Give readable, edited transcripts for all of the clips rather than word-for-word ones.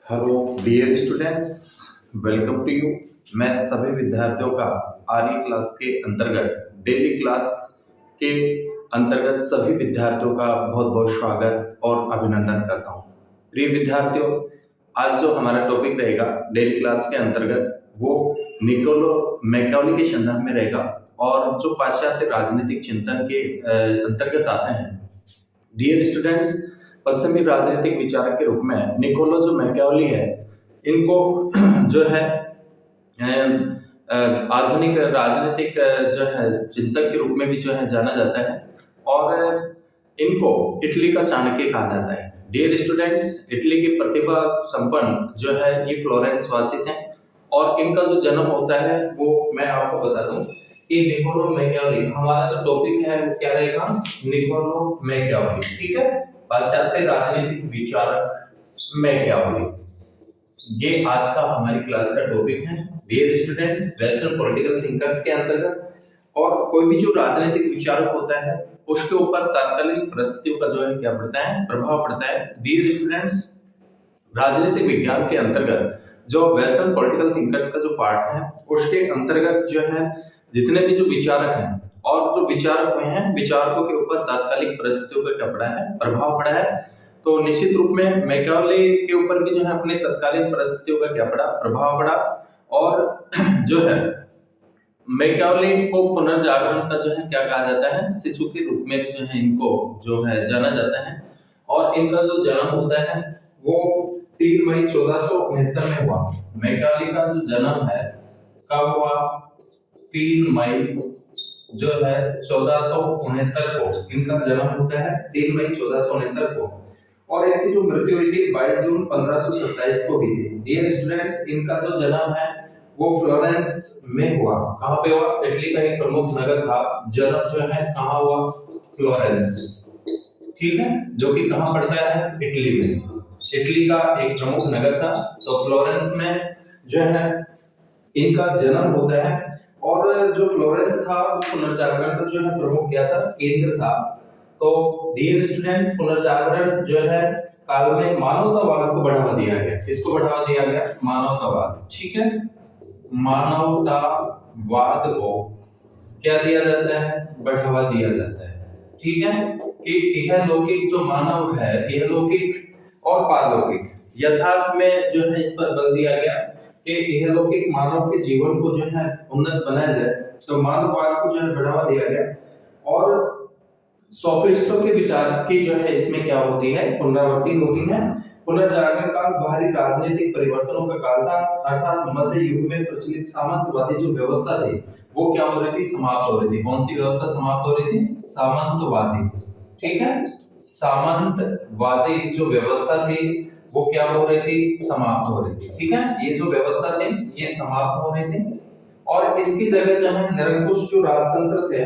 Hello dear students, welcome to you. मैं सभी विद्यार्थियों का आर्य क्लास के अंतर्गत डेली क्लास के अंतर्गत सभी विद्यार्थियों का बहुत बहुत स्वागत और अभिनंदन करता हूं। प्रिय विद्यार्थियों, आज जो हमारा टॉपिक रहेगा डेली क्लास के अंतर्गत वो निकोलो मैकियावेली के संदर्भ में रहेगा और जो पाश्चात्य राजनीतिक चिंतन के अंतर्गत आते हैं। डियर स्टूडेंट्स, पश्चिमी राजनीतिक विचारक के रूप में निकोलो जो मैकियावेली है, इनको जो है आधुनिक राजनीतिक जो है चिंतक के रूप में भी जो है जाना जाता है और इनको इटली का चाणक्य कहा जाता है। डियर स्टूडेंट्स, इटली की प्रतिभा संपन्न जो है ये फ्लोरेंस वासी थे और इनका जो जन्म होता है वो मैं आपको बता दूं कि निकोलो मैकियावेली, हमारा जो टॉपिक है वो क्या रहेगा, निकोलो मैकियावेली। ठीक है, पाश्चात्य राजनीतिक विचारक मैकियावेली, ये आज का हमारी क्लास का टॉपिक है। Dear students, western political thinkers के अंतर्गत और कोई भी जो राजनीतिक विचारक होता है उसके ऊपर तात्कालिक परिस्थितियों का जो है क्या पड़ता है, प्रभाव पड़ता है। डियर स्टूडेंट्स, राजनीतिक विज्ञान के अंतर्गत जो वेस्टर्न पॉलिटिकल थिंकर्स का जो पार्ट है उसके अंतर्गत जो है जितने भी जो विचारक हैं और जो विचारक हुए हैं, विचारकों के ऊपर तात्कालिक परिस्थितियों का क्या पड़ा है, प्रभाव पड़ा है। तो निश्चित रूप में मैकियावेली के ऊपर भी जो है अपने तत्कालीन परिस्थितियों का क्या पड़ा, प्रभाव पड़ा और जो है मैकियावेली को पुनर्जागरण का जो है क्या कहा जाता है, शिशु के रूप में जो है इनको जो है जाना जाता है और इनका जो जन्म होता है वो 3 मई 1469 में हुआ। मैकियावेली का जो जन्म है कब हुआ, 3 मई जो है 1469 को इनका जन्म होता है, 3 मई 1469 को, और इनकी जो मृत्यु हुई थी 22 जून 1527 को हुई थी। डियर स्टूडेंट्स, इनका जो जन्म है वो फ्लोरेंस में हुआ। कहां पे हुआ, इटली का एक प्रमुख नगर था। जन्म जो है कहां हुआ, फ्लोरेंस। ठीक है, जो कि कहां पड़ता है, इटली में। इटली का एक प्रमुख नगर था, तो फ्लोरेंस में जो है इनका जन्म होता है और जो फ्लोरेंस था वो पुनर्जागरण का जो है प्रमुख क्या था, केंद्र था। तो डियर स्टूडेंट्स, पुनर्जागरण जो है काल में मानवतावाद को बढ़ावा दिया गया। किसको बढ़ावा दिया गया, मानवतावाद। ठीक है, मानवतावाद को क्या दिया जाता है, बढ़ावा दिया जाता है। ठीक है, कि यह लौकिक जो मानव है, यह लौकिक और पारलौकिक यथार्थ में जो है इस पर बल दिया गया कि यह लौकिक मानव के जीवन को जो है उन्नत बनाया जाए। तो मानववाद को जो है बढ़ावा दिया गया और सोफिस्टों के विचार की जो है इसमें क्या होती है, पुनरावृत्ति होती है। पुनर्जागरण काल बाहरी राजनीतिक परिवर्तनों का काल था, अर्थात मध्य युग में प्रचलित सामंतवादी जो व्यवस्था थी वो क्या हो रही थी, समाप्त हो रही थी। कौन सी व्यवस्था समाप्त हो रही थी, सामंतवादी। ठीक है, सामंतवादी जो व्यवस्था थी वो क्या हो रही थी, समाप्त हो रही थी। ठीक है, ये जो व्यवस्था थी ये समाप्त हो रही थी और इसकी जगह जो है निरंकुश जो राजतंत्र थे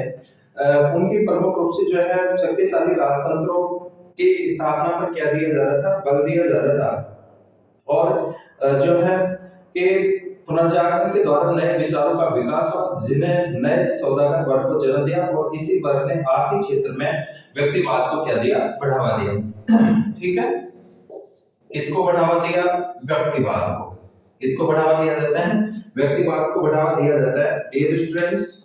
उनकी प्रमुख रूप से जो है शक्तिशाली राजतंत्रों की स्थापना पर क्या दिया जा रहा था, बल दिया जा रहा था। और जो है कि पुनर्जागरण के द्वारा नए विचारों का विकास हुआ जिन्हें नए सौदागर वर्ग को जन्म दिया और इसी वर्ग ने आर्थिक क्षेत्र में व्यक्तिवाद को क्या दिया, बढ़ावा दिया। ठीक है, इसको बढ़ावा दिया, व्यक्तिवाद को। इसको बढ़ावा दिया जाता है, व्यक्तिवाद को बढ़ावा दिया जाता है। डियर स्टूडेंट्स,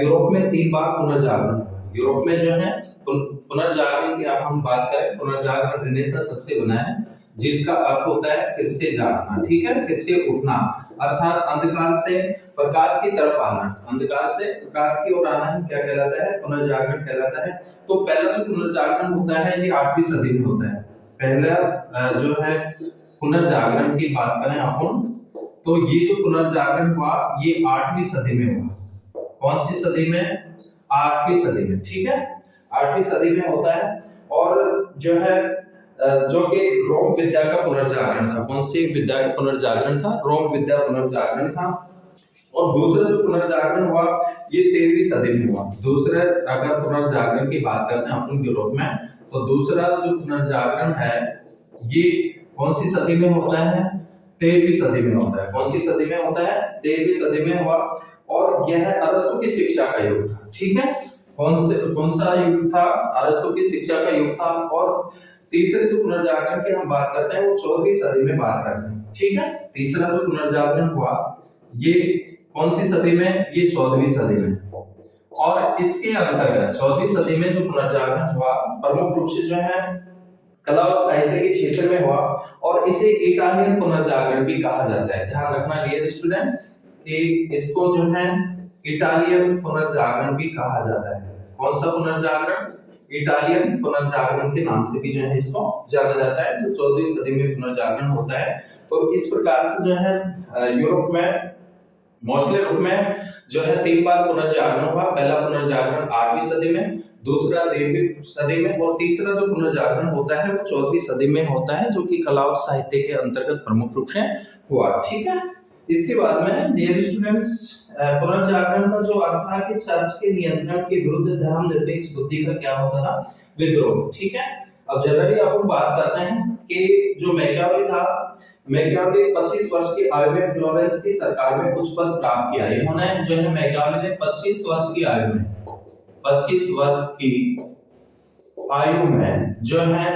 यूरोप में 3 बार पुनर्जागरण। यूरोप में जो है पुनर्जागरण की आप हम बात करें, पुनर्जागरण रिनेसांस सबसे बना है जिसका अर्थ होता है फिर से जागना। ठीक है, फिर से उठना, अर्थात अंधकार से प्रकाश की तरफ आना। अंधकार से प्रकाश की ओर आना ही क्या कहलाता है, पुनर्जागरण कहलाता है। तो पहला जो पुनर्जागरण होता है ये 8वीं सदी में होता है। पहला जो है पुनर्जागरण की बात करें अपन, तो ये जो पुनर्जागरण हुआ ये 8वीं सदी में हुआ। कौन सी सदी में, 8वीं सदी में। ठीक है, 8वीं सदी में होता है और जो है जो कि रोम विद्या का पुनर्जागरण था। कौन सी विद्या का पुनर्जागरण था, रोम विद्या पुनर्जागरण था। और दूसरा जो पुनर्जागरण हुआ ये 13वीं सदी में हुआ। दूसरे अगर पुनर्जागरण की बात करते हैं अपन यूरोप में, तो दूसरा जो पुनर्जागरण है ये कौन सी सदी में होता है, 13वीं सदी में होता है। कौन सी सदी में होता है, 13वीं सदी में हुआ और यह अरस्तु की शिक्षा का युग था। ठीक है, कौन सा युग था, अरस्तु की शिक्षा का युग था। और तीसरे जो पुनर्जागरण की हम बात करते हैं वो 14वीं सदी में बात करते हैं, ठीक है। तीसरा जो पुनर्जागरण हुआ ये कौन सी सदी में, ये 14वीं सदी में। और इसके अंतर्गत 14वीं सदी में जो पुनर्जागरण हुआ प्रमुख रूप से जो है कला और साहित्य के क्षेत्र में हुआ, और इसे इटालियन पुनर्जागरण भी कहा जाता है। ध्यान रखना डियर स्टूडेंट्स कि इसको जो है इटालियन पुनर्जागरण भी कहा जाता है। कौन सा पुनर्जागरण, इटालियन पुनर्जागरण के नाम से भी जो है इसको जाना जाता है, जो 14वीं सदी में पुनर्जागरण होता है। तो इस प्रकार से जो है यूरोप में मोस्टली रूप में जो है 3 बार पुनर्जागरण हुआ। पहला पुनर्जागरण 8वीं सदी में, दूसरा 13वीं सदी में, और तीसरा जो पुनर्जागरण होता है वो 14वीं सदी में होता है, जो कि कला और साहित्य के अंतर्गत प्रमुख रूप से हुआ, ठीक है। इसके बाद में डियर स्टूडेंट्स पुनर्जागरण का जो अर्थ था कि चर्च के नियंत्रण के विरुद्ध धर्मनिरपेक्ष बुद्धि का क्या होता था, विद्रोह, ठीक है। अब जनरली अपन बात करते हैं कि जो मैकियावेली था, मैकियावेली 25 वर्ष की आयु में फ्लोरेंस की सरकार में कुछ पद प्राप्त किया। इन्होंने जो है मैकियावेली ने 25 वर्ष की आयु में, 25 वर्ष की आयु में जो है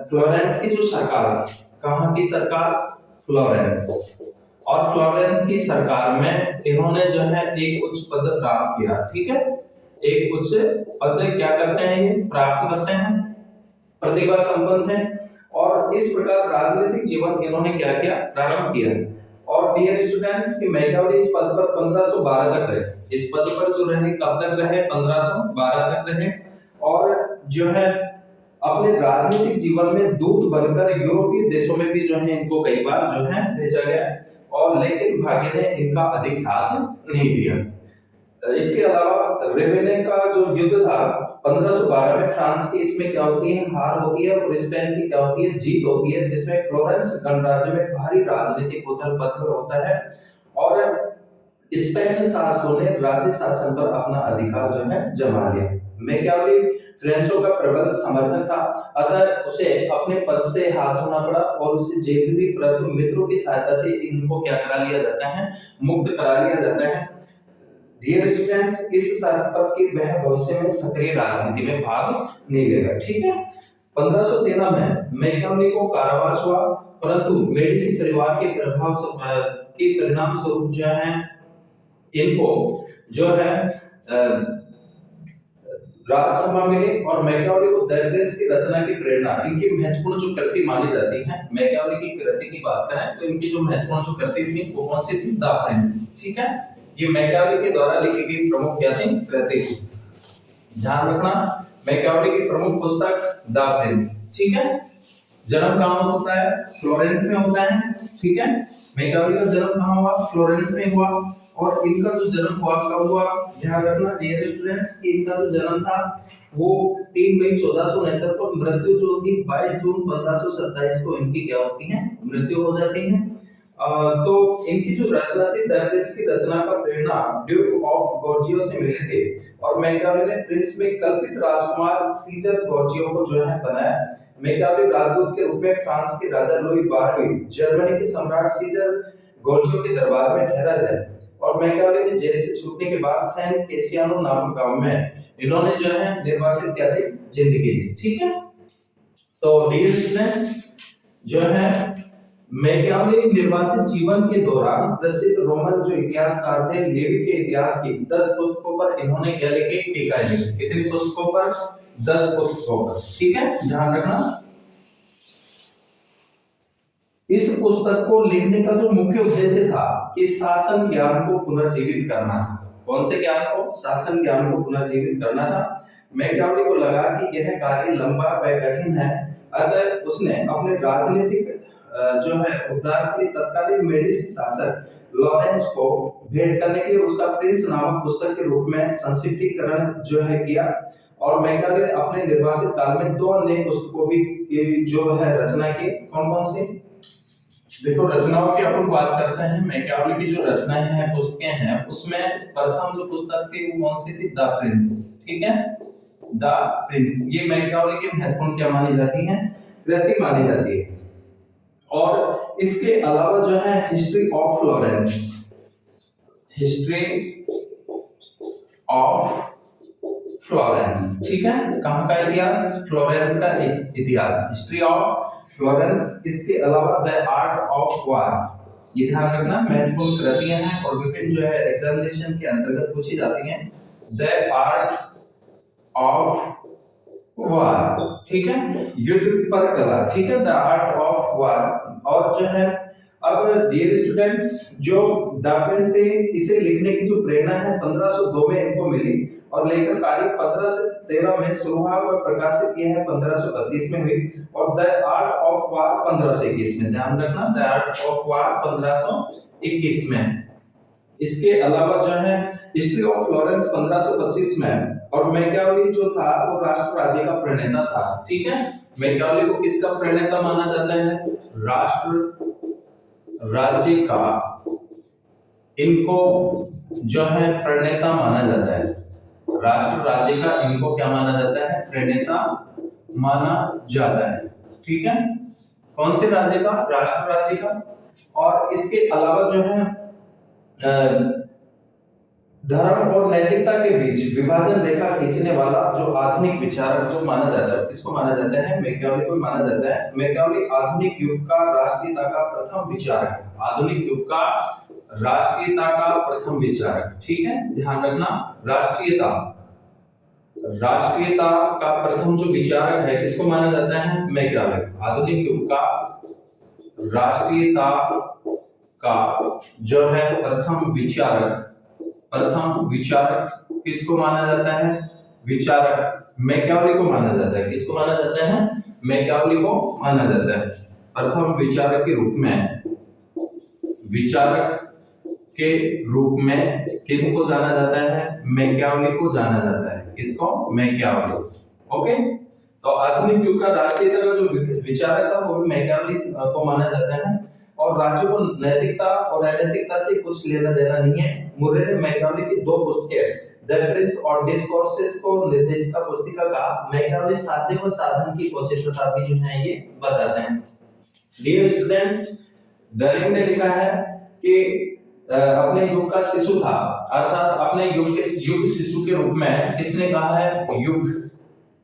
फ्लोरेंस की जो सरकार, कहां की सरकार, फ्लोरेंस, और फ्लोरेंस की सरकार में इन्होंने जो है एक उच्च पद प्राप्त किया, ठीक है। एक उच्च पद क्या करते हैं, ये प्राप्त करते हैं, प्रतिभा संपन्न है, और इस प्रकार राजनीतिक जीवन इन्होंने क्या किया, प्रारंभ किया। और डियर स्टूडेंट्स कि मैकियावेली इस पद पर 1512 तक रहे। इस पद पर जो रहे कब तक रहे, 1512 तक रहे, और जो है अपने राजनीतिक जीवन में दूत बनकर यूरोपीय देशों में भी जो है इनको कई बार जो है भेजा गया, और लेकिन भाग्य ने इनका अधिक साथ नहीं दिया। इसके अलावा रेवेने का जो युद्ध था 1512 में, फ्रांस की इसमें क्या होती है, हार होती है, और स्पेन की क्या होती है, जीत होती है, जिसमें फ्लोरेंस गणराज्य में भारी राजनीतिक उथल-पुथल होता है, और स्पेन शासकों ने राज्य शासन पर अपना अधिकार जो है जमा लिया। मैकियावेली फ्रेंचों का प्रबल समर्थक था, अतः उसे अपने पद से हाथ धोना पड़ा, और उसे जेल में भी, परंतु मित्रों की सहायता से इनको क्या करा लिया जाता है, मुक्त करा लिया जाता है। डियर स्टूडेंट्स इस शर्त पर कि वह भविष्य में सक्रिय राजनीति में भाग नहीं लेगा, ठीक है। 1513 में मैकियावेली को कारावास हुआ, परंतु मेडिसी परिवार के प्रभाव के परिणाम स्वरूप जो है इनको जो है राजसभा मिली, और मैकियावेली को द प्रिंस की रचना की प्रेरणा, इनकी महत्वपूर्ण जो कृति मानी जाती है, मैकियावेली की कृति की बात करें तो इनकी जो महत्वपूर्ण जो कृति थी वो कौन सी थी, द प्रिंस, ठीक है। ये मैकियावेली के द्वारा लिखी गई प्रमुख क्या थी, कृति। ध्यान रखना मैकियावेली की प्रमुख पुस्तक द प्रिंस, ठीक है। जन्म कहां होता है, फ्लोरेंस में होता है, ठीक है। मैकियावेली का जन्म कहां हुआ, फ्लोरेंस में हुआ, और इनका जो जन्म हुआ कब हुआ, ध्यान रखना डियर स्टूडेंट्स कि इनका जो जन्म था वो 3 मई 1469 को, मृत्यु जो थी 22 जून 1527 को इनकी क्या होती है, मृत्यु हो जाती है। तो इनकी जो रचना थी द प्रिंस की रचना का प्रेरणा ड्यूक ऑफ गोर्जियो से मिले थे, और मैकियावेली ने प्रिंस में कल्पित राजकुमार सीजर गोर्जियो को जो है बनाया। मैकियावेली राजदूत के रूप में फ्रांस के राजा लुई 12वें, जर्मनी के सम्राट सीजर गोर्जियो के दरबार में ठहरा था, और मैकियावेली ने जेल से छूटने के बाद सैन कैसियानो नामक गांव में इन्होंने जो है निर्वासित त्यागी जिंदगी जी, ठीक है। तो डियर स्टूडेंट्स जो है मैकियावेली निर्वासित जीवन के दौरान प्रसिद्ध रोमन जो इतिहासकार थे लेवी के इतिहास की 10 पुस्तकों पर इन्होंने क्या लिखे, टीकाएं लिखी। कितनी पुस्तकों पर, 10 पुस्तकों पर, ठीक है। ध्यान रखना इस पुस्तक को लिखने का जो मुख्य उद्देश्य था कि शासन ज्ञान को पुनर्जीवित करना था। कौन से ज्ञान को, शासन ज्ञान को पुनर्जीवित करना था। मैकियावेली को लगा कि यह कार्य लंबा व कठिन है, अतः उसने अपने राजनीतिक जो है उद्धार के लिए तत्कालीन मेडिसी शासक लॉरेंस को भेंट करने के लिए उसका प्रिंस नामक पुस्तक के रूप में संक्षिप्तीकरण जो है किया, और मैकियावेली ने अपने निर्वासित काल में 2 अन्य पुस्तकों भी जो है रचना की। कौन कौन सी, देखो रचनाओं की अपन बात करते हैं, मैकियावेली की जो रचनाएं हैं पुस्तकें हैं, उसमें प्रथम जो पुस्तक थी वो कौन सी थी, द प्रिंस, ठीक है। द प्रिंस ये मैकियावेली की महत्वपूर्ण क्या मानी जाती है, कृति मानी जाती है। और इसके अलावा जो है history of Florence, history of Florence. ठीक है, कहाँ का इतिहास? फ्लोरेंस का इतिहास, हिस्ट्री ऑफ फ्लोरेंस। इसके अलावा द आर्ट ऑफ वार, ये ध्यान रखना महत्वपूर्ण कृतियां हैं और विभिन्न जो है एग्जामिनेशन के अंतर्गत पूछी जाती हैं। द आर्ट ऑफ वार, ठीक है, युद्ध पर कला, ठीक है, द आर्ट ऑफ वार। और जो है अब डियर स्टूडेंट्स, जो दाफेस थे, इसे लिखने की जो प्रेरणा है 1502 में इनको मिली और लेखन कार्य 15 से 13 में शुरू हुआ और प्रकाशित किया है 1532 में हुई। और द आर्ट ऑफ वार 1521 में, ध्यान रखना, द आर्ट ऑफ वार 1521 में। इसके अलावा जो है हिस्ट्री ऑफ फ्लोरेंस 1525 में। और मैकियावेली जो था वो राष्ट्र राज्य का प्रणेता था। ठीक है, मैकियावेली को किसका प्रणेता माना जाता है? राष्ट्र राज्य का इनको जो है प्रणेता माना जाता है। राष्ट्र राज्य का इनको क्या माना जाता है? प्रणेता माना जाता है। ठीक है, कौन से राज्य का? राष्ट्र राज्य का। और इसके अलावा जो है धर्म और नैतिकता के बीच विभाजन रेखा खींचने वाला जो आधुनिक विचारक जो माना जाता है, किसको माना जाता है? मैकियावेली को माना जाता है। मैकियावेली आधुनिक युग का राष्ट्रीयता का प्रथम विचारक है। आधुनिक युग का राष्ट्रीयता का प्रथम विचारक। ठीक है, ध्यान रखना, राष्ट्रीयता का प्रथम जो विचारक है किसको माना जाता है? मैकियावेली। आधुनिक युग का राष्ट्रीयता का जो है प्रथम विचारक किसको माना जाता है? विचारक मैकियावेली को माना जाता है। किसको माना जाता है? मैकियावेली को माना जाता है। प्रथम विचारक के रूप में किनको जाना जाता है? मैकियावेली को जाना जाता है। किसको? मैकियावेली। ओके, तो आधुनिक युग का राष्ट्रीयता का जो विचारक था वो भी मैकियावेली को माना जाता है। और राज्य को नैतिकता और अनैतिकता से कुछ लेना देना नहीं है। मुर्रे ने मैकियावेली की दो पुस्तकें द प्रिंस और डिस्कोर्सेस को निर्देशिका पुस्तिका का मैकियावेली साध्य व साधन की औचित्यता भी जो है ये बताते हैं। डियर स्टूडेंट्स, डनिंग ने लिखा है कि अपने युग का शिशु था, अर्थात अपने युग शिशु के रूप में किसने कहा है? युग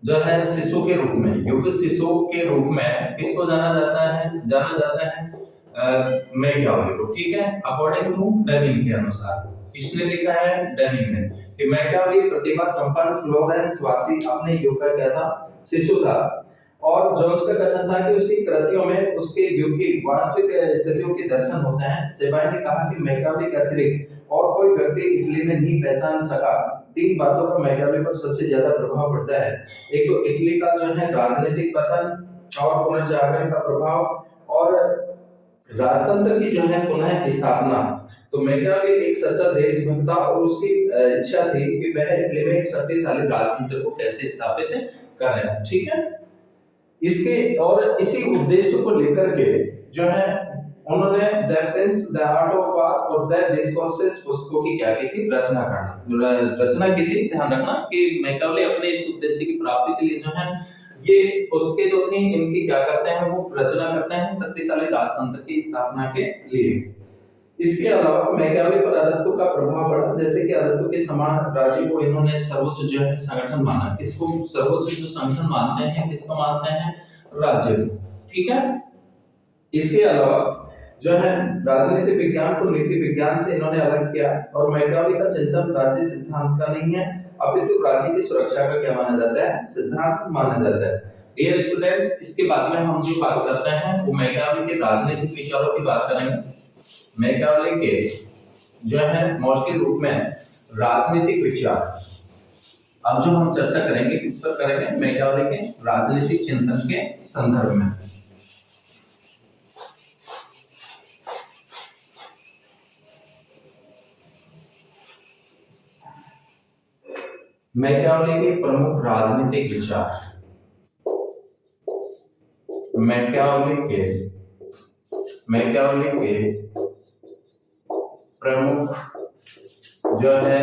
जो है शिशु के रूप में, युग शिशु के रूप में किसको जाना जाता है? जाना जाता है मैकियावेली को। ठीक है, अकॉर्डिंग टू डनिंग के अनुसार। किसने लिखा है? डनिंग ने, कि मैकियावेली प्रतिभा संपन्न फ्लोरेंस वासी अपने युग का क्या था? शिशु था। और जोन्स का कथन था कि उसकी कृतियों में उसके युग की वास्तविक स्थितियों के दर्शन होते हैं। सेबाई ने कहा कि मैकियावेली के अतिरिक्त और कोई व्यक्ति इटली में नहीं पहचान सका। तीन बातों पर मैकियावेली पर सबसे ज्यादा प्रभाव पड़ता है। एक तो इटली का जो है राजनीतिक पतन और पुनर्जागरण का प्रभाव, और राजतंत्र की जो है पुनः स्थापना। तो मैकियावेली एक सच्चा देशभक्त था और उसकी इच्छा थी कि वह इटली में एक शक्तिशाली राजतंत्र को कैसे स्थापित करें। ठीक है, इसके और इसी उद्देश्य को लेकर के जो है उन्होंने the Prince, the art of war और द डिस्कोर्सेस पुस्तकों की क्या की थी? रचना की थी। ध्यान रखना कि मैकियावेली अपने इस उद्देश्य की प्राप्ति के लिए जो है ये पुस्तकें जो थी इनकी क्या करते हैं? वो रचना करते हैं शक्तिशाली राजतंत्र की स्थापना के लिए। इसके अलावा मैकियावेली पर अरस्तु का प्रभाव पड़ा। जैसे कि अरस्तु के समान राज्य को इन्होंने सर्वोच्च जो है संगठन माना। किसको सर्वोच्च जो संगठन मानते हैं? किसको मानते हैं? राज्य। ठीक है, इसके अलावा जो है राजनीति विज्ञान को नीति विज्ञान से इन्होंने अलग किया। और मैकियावेली का चिंतन राज्य सिद्धांत का नहीं है, अपितु राज्य की सुरक्षा का क्या माना जाता है? सिद्धांत माना जाता है। डियर स्टूडेंट्स, इसके बाद में हम जो बात करते हैं वो मैकियावेली के राजनीतिक विचारों की बात करेंगे। मैकियावेली के जो है मौलिक रूप में राजनीतिक विचार। अब जो हम चर्चा करेंगे किस पर करेंगे? मैकियावेली के राजनीतिक चिंतन के संदर्भ में। मैकियावेली के प्रमुख राजनीतिक विचार। मैकियावेली के प्रमुख जो है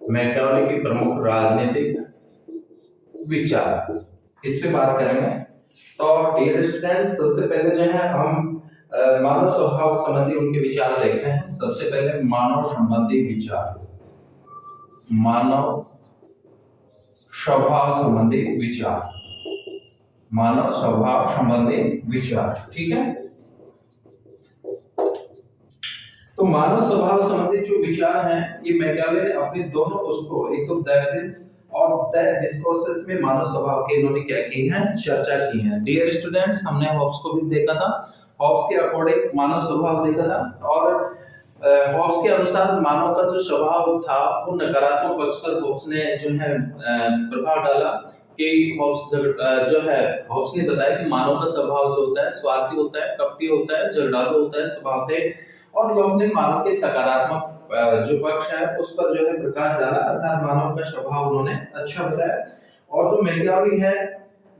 मैकियावेली के प्रमुख राजनीतिक विचार, इस पे बात करेंगे। तो डियर स्टूडेंट्स, सबसे पहले जो है हम मानव स्वभाव संबंधी उनके विचार देखते हैं। सबसे पहले मानव संबंधी विचार। मानव स्वभाव संबंधी विचार, मानव स्वभाव संबंधी विचार। ठीक है, तो मानव स्वभाव संबंधी जो विचार हैं ये मैकियावेली ने अपने दोनों उसको, एक तो द प्रिंस और द डिस्कोर्सेस में मानव स्वभाव के इन्होंने क्या की है, चर्चा की है। डियर स्टूडेंट्स, हमने हॉब्स को भी देखा था, हॉब्स के अकॉर्डिंग मानव स्वभाव देखा था, और हॉब्स के अनुसार मानव का जो स्वभाव था वो नकारात्मक पक्ष पर हॉब्स ने जो है प्रभाव डाला कि हॉब्स जो है हॉब्स ने बताया कि मानव का स्वभाव जो होता है स्वार्थी होता है, कपटी होता है, झगड़ालू होता है स्वभाव से, और लोग ने मानव के सकारात्मक जो पक्ष है उस पर जो है प्रकाश डाला, अर्थात मानव का स्वभाव उन्होंने अच्छा बताया। और जो मैकियावेली है,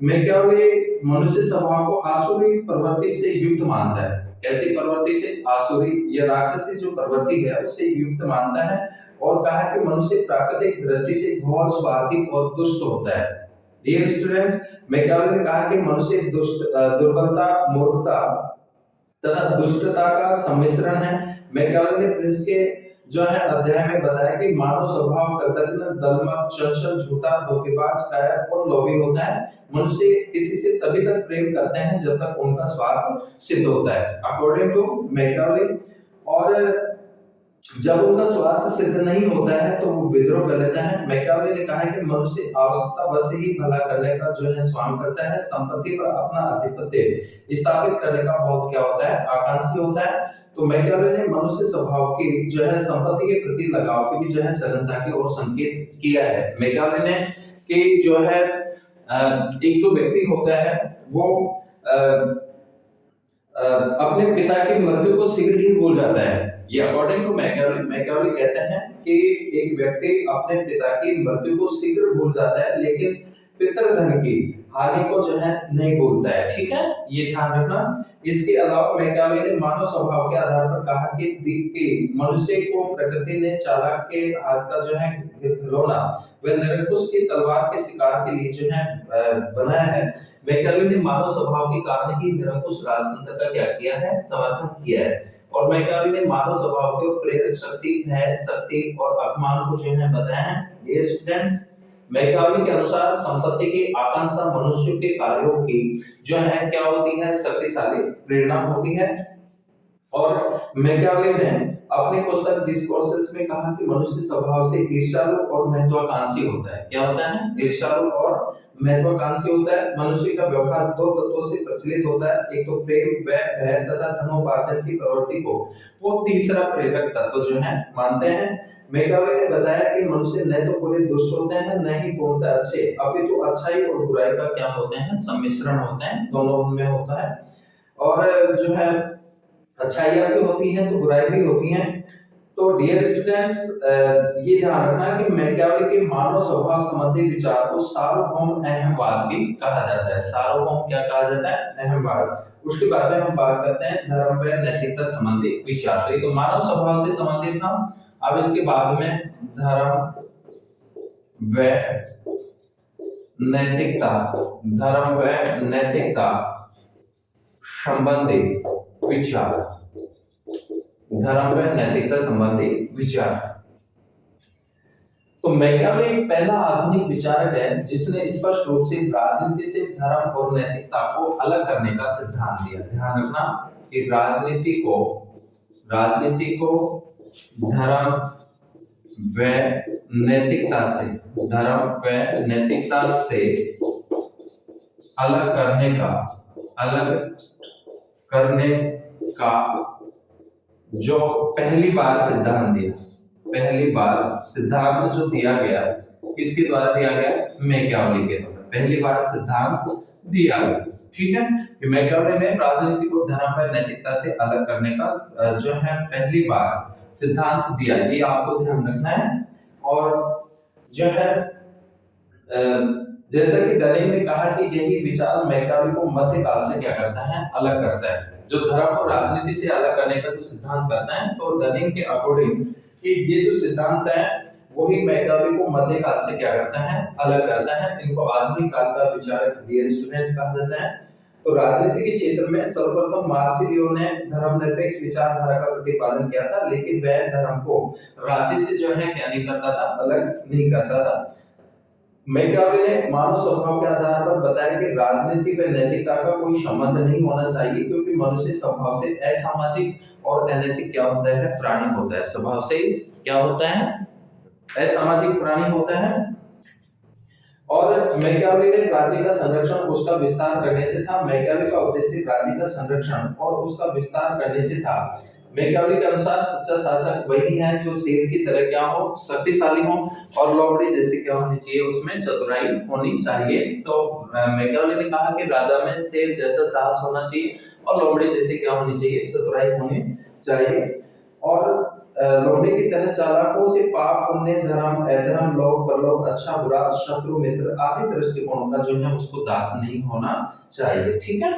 मैकियावेली मनुष्य स्वभाव को आसुरी प्रवृत्ति से युक्त मानता है। कैसी प्रवृत्ति से? आसुरी या राक्षसी जो प्रवृत्ति है उससे युक्त मानता है, और कहा कि मनुष्य प्राकृतिक दृष्टि से बहुत स्वार्थी और दुष्ट होता है। डियर स्टूडेंट्स, मैकियावेली ने कहा कि मनुष्य दुर्बलता, मूर्खता तथा दुष्टता का सम्मिश्रण है। मैकियावेली ने प्रिंस के जो है अध्याय में बताया कि मानव स्वभाव कर्तव्य, दलमक, चंचल, झूठा, धोखेबाज, कायर और लोभी होता है। मनुष्य किसी से तभी तक प्रेम करते हैं जब तक उनका स्वार्थ सिद्ध होता है, अकॉर्डिंग टू मैकियावेली। और जब उनका स्वार्थ सिद्ध नहीं होता है तो वो विद्रोह कर लेता है। मैकियावेली ने कहा है कि मनुष्य आवश्यकतावश ही भला करने का जो है स्वांग करता है, संपत्ति पर अपना आधिपत्य स्थापित करने का बहुत क्या होता है, आकांक्षी होता है। तो मैकियावेली ने मनुष्य स्वभाव की जो है संपत्ति के प्रति लगाव की भी जो है सघनता की ओर संकेत किया है। मैकियावेली ने कि जो है एक जो व्यक्ति होता है वो अपने पिता की मृत्यु को शीघ्र ही भूल जाता है। ये अकॉर्डिंग टू मैकियावेली कहते हैं कि एक व्यक्ति अपने पिता की मृत्यु को शीघ्र भूल जाता है, लेकिन पितृधन की हानि को जो है नहीं भूलता है। ठीक है, ये ध्यान रखना। इसके अलावा मैकियावेली ने मानव स्वभाव के आधार पर कहा कि मनुष्य को प्रकृति ने चालाक के हाथ का जो है खिलौना व निरंकुश की तलवार के शिकार के लिए जो है बनाया है। मैकियावेली ने मानव स्वभाव के कारण ही निरंकुश राजतंत्र का क्या किया है, समर्थन किया है। और मैकियावेली ने मानव स्वभाव के प्रेरक शक्ति, भय, शक्ति और अपमान को जो है बताया है। डियर स्टूडेंट्स, मैकियावेली के अनुसार संपत्ति की आकांक्षा मनुष्य के कार्यों की जो है क्या होती है, शक्तिशाली प्रेरणा होती है। और मैकियावेली ने अपनी पुस्तक डिस्कोर्सेस में कहा कि मनुष्य स्वभाव से ईर्ष्यालु और महत्वाकांक्षी होता है। क्या होता है? ईर्ष्यालु और महत्वाकांक्षी होता है। मनुष्य का व्यवहार दो तत्वों से प्रचलित होता है, एक तो प्रेम, भय तथा धनोपार्जन की प्रवृत्ति को वो तीसरा प्रेरक तत्व जो है मानते हैं। मैकियावेली ने बताया कि मनुष्य न तो पूरे दुष्ट होते हैं न ही पूर्णतः अच्छे, अपितु तो अच्छाई और बुराई का क्या होते हैं, सम्मिश्रण होते हैं, दोनों उनमें होता है। और जो है अच्छाइयां भी होती हैं तो बुराई भी होती हैं। तो डियर स्टूडेंट्स, ये ध्यान रखना कि मैकियावेली के मानव स्वभाव संबंधी विचार को सार्वभौम अहमवाद भी कहा जाता है। सार्वभौम क्या कहा जाता है? अहमवाद। उसके बाद में हम बात करते हैं धर्म व नैतिकता संबंधी विचार। तो मानव स्वभाव से संबंधित था। अब इसके बाद में धर्म व नैतिकता, धर्म व नैतिकता संबंधी विचार, धर्म व नैतिकता संबंधी विचार। तो मैकियावेली पहला आधुनिक विचारक है जिसने स्पष्ट रूप से राजनीति से धर्म और नैतिकता को अलग करने का सिद्धांत दिया। ध्यान रखना कि राजनीति को धर्म व नैतिकता से, धर्म व नैतिकता से अलग करने का जो पहली बार सिद्धांत दिया, पहली बार सिद्धांत जो दिया गया, किसके द्वारा दिया गया? मैकियावेली के द्वारा पहली बार सिद्धांत दिया गया। ठीक है, कि मैकियावेली ने राजनीति को धर्म व नैतिकता से अलग करने का जो है पहली बार सिद्धांत दिया, ये आपको ध्यान रखना है। और जो है जैसा कि डनिंग ने कहा कि यही विचार मैकियावेली को मध्यकाल से क्या करता है, अलग करता है। जो धर्म और राजनीति से अलग करने का जो सिद्धांत करता है, तो डनिंग के अकॉर्डिंग कि ये जो सिद्धांत है वही मैकियावेली को मध्यकाल से क्या करता है, अलग करता है। इनको आधुनिक काल का विचारक डियर स्टूडेंट्स कहा जाता है। तो राजनीति के क्षेत्र में सर्वप्रथम मार्सिलियो ने धर्मनिरपेक्ष विचारधारा का प्रतिपादन किया था, लेकिन वह धर्म को राज्य से जो है क्या नहीं करता था, अलग नहीं करता था। मैकियावेली ने मानव स्वभाव के आधार पर बताया कि राजनीति व नैतिकता का कोई संबंध नहीं होना चाहिए, क्योंकि मनुष्य स्वभाव से असामाजिक और अनैतिक क्या होता है, प्राणी होता है। स्वभाव से क्या होता है, असामाजिक प्राणी होता है। और मैकियावेली ने राज्य का संरक्षण, उसका विस्तार करने से था। मैकियावेली का उद्देश्य राज्य का संरक्षण और उसका विस्तार करने से था। मैकियावेली के अनुसार सच्चा शासक वही है जो शेर की तरह क्या हो, शक्तिशाली हो, और लोमड़ी जैसे क्या होनी चाहिए, उसमें चतुराई होनी चाहिए। तो मैकियावेली ने कहा कि राजा में शेर जैसा साहस होना चाहिए और लोमड़ी जैसी क्या होनी चाहिए, चतुराई होनी चाहिए। और लोमड़ी की तरह चालाकों से पाप, पुण्य, धर्म, अधर्म, लोभ, परलोभ, अच्छा बुरा, शत्रु मित्र आदि दृष्टिकोणों का जो है उसको दास नहीं होना चाहिए। ठीक है।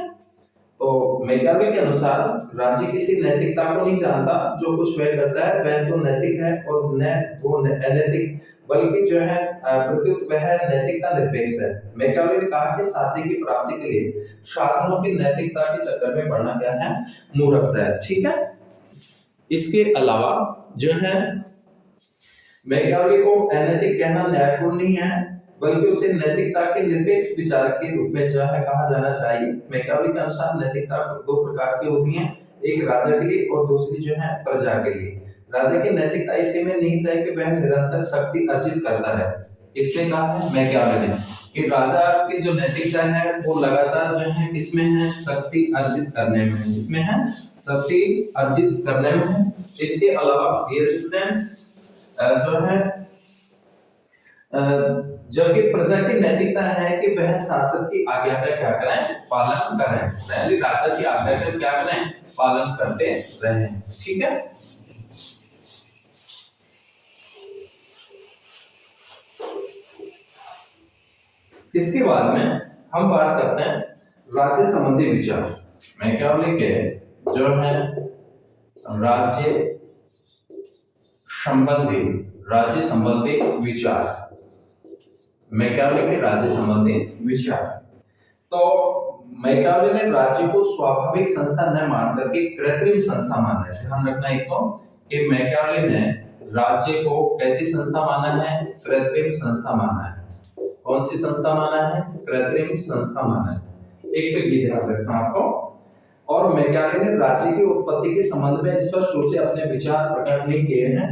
तो मैकियावेली के अनुसार राज्य किसी नैतिकता को नहीं जानता, जो कुछ वह करता है वह तो नैतिक है और न वो अनैतिक, बल्कि जो है प्रत्युत वह नैतिकता निरपेक्ष है। मैकियावेली ने कहा कि शांति की प्राप्ति के लिए साधनों की नैतिकता के चक्कर में पड़ना क्या है, मूर्खता है। ठीक है। इसके अलावा जो है मैकियावेली को अनैतिक कहना न्यायपूर्ण नहीं है, बल्कि उसे नैतिकता के निरपेक्ष विचार के रूप में जो है कहा जाना चाहिए। मैकियावेली के अनुसार नैतिकता दो प्रकार की होती है, एक राजा के लिए और दूसरी जो है प्रजा के लिए। राजा की नैतिकता इसी में निहित है कि वह निरंतर शक्ति अर्जित करता है। इसने कहा है मैकियावेली ने कि राजा की जो नैतिकता है वो लगातार जो है इसमें है, शक्ति अर्जित करने में, इसमें है शक्ति अर्जित करने में है। इसके अलावा डियर स्टूडेंट्स जो है जबकि प्रजा की नैतिकता है कि वह शासक की आज्ञा का क्या करें, पालन करें, यानी राजा की आज्ञा का क्या करें, पालन करते रहें। ठीक है। इसके बाद में हम बात करते हैं राज्य संबंधी विचार। मैकियावेली के जो है राज्य संबंधी विचार, मैकियावेली के राज्य संबंधी विचार। तो मैकियावेली ने राज्य को स्वाभाविक संस्था न मान करके कृत्रिम संस्था माना है। ध्यान रखना एक तो कि मैकियावेली ने राज्य को कैसी संस्था माना है, कृत्रिम संस्था माना है। कौन सी संस्था माना है, कृत्रिम संस्था माना है। एक तो ये ध्यान रखना आपको। और मैकियावेली ने राज्य की उत्पत्ति के संबंध में स्पष्ट रूप से अपने विचार प्रकट नहीं किए हैं।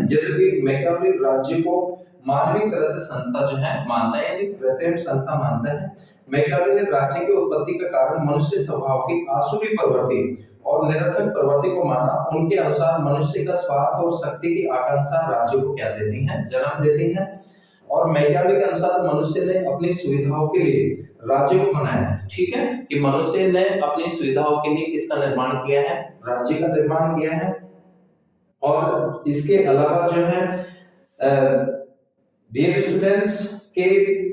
यद्यपि मैकियावेली राज्य को मानवीकृत संस्था जो है मानता है, यानी कृत्रिम संस्था मानता है। मैकियावेली ने राज्य की उत्पत्ति का कारण मनुष्य स्वभाव की आसुरी प्रवृत्ति और निरर्थक प्रवृत्ति को माना। उनके अनुसार मनुष्य का स्वार्थ और शक्ति की आकांक्षा राज्य को क्या देती है, जन्म देती है। और मैकियावेली के अनुसार मनुष्य ने अपनी सुविधाओं के लिए राज्य को बनाया है। ठीक है, कि मनुष्य ने अपनी सुविधाओं के लिए किसका निर्माण किया है, राज्य का निर्माण किया है। और इसके अलावा जो है डियर स्टूडेंट्स के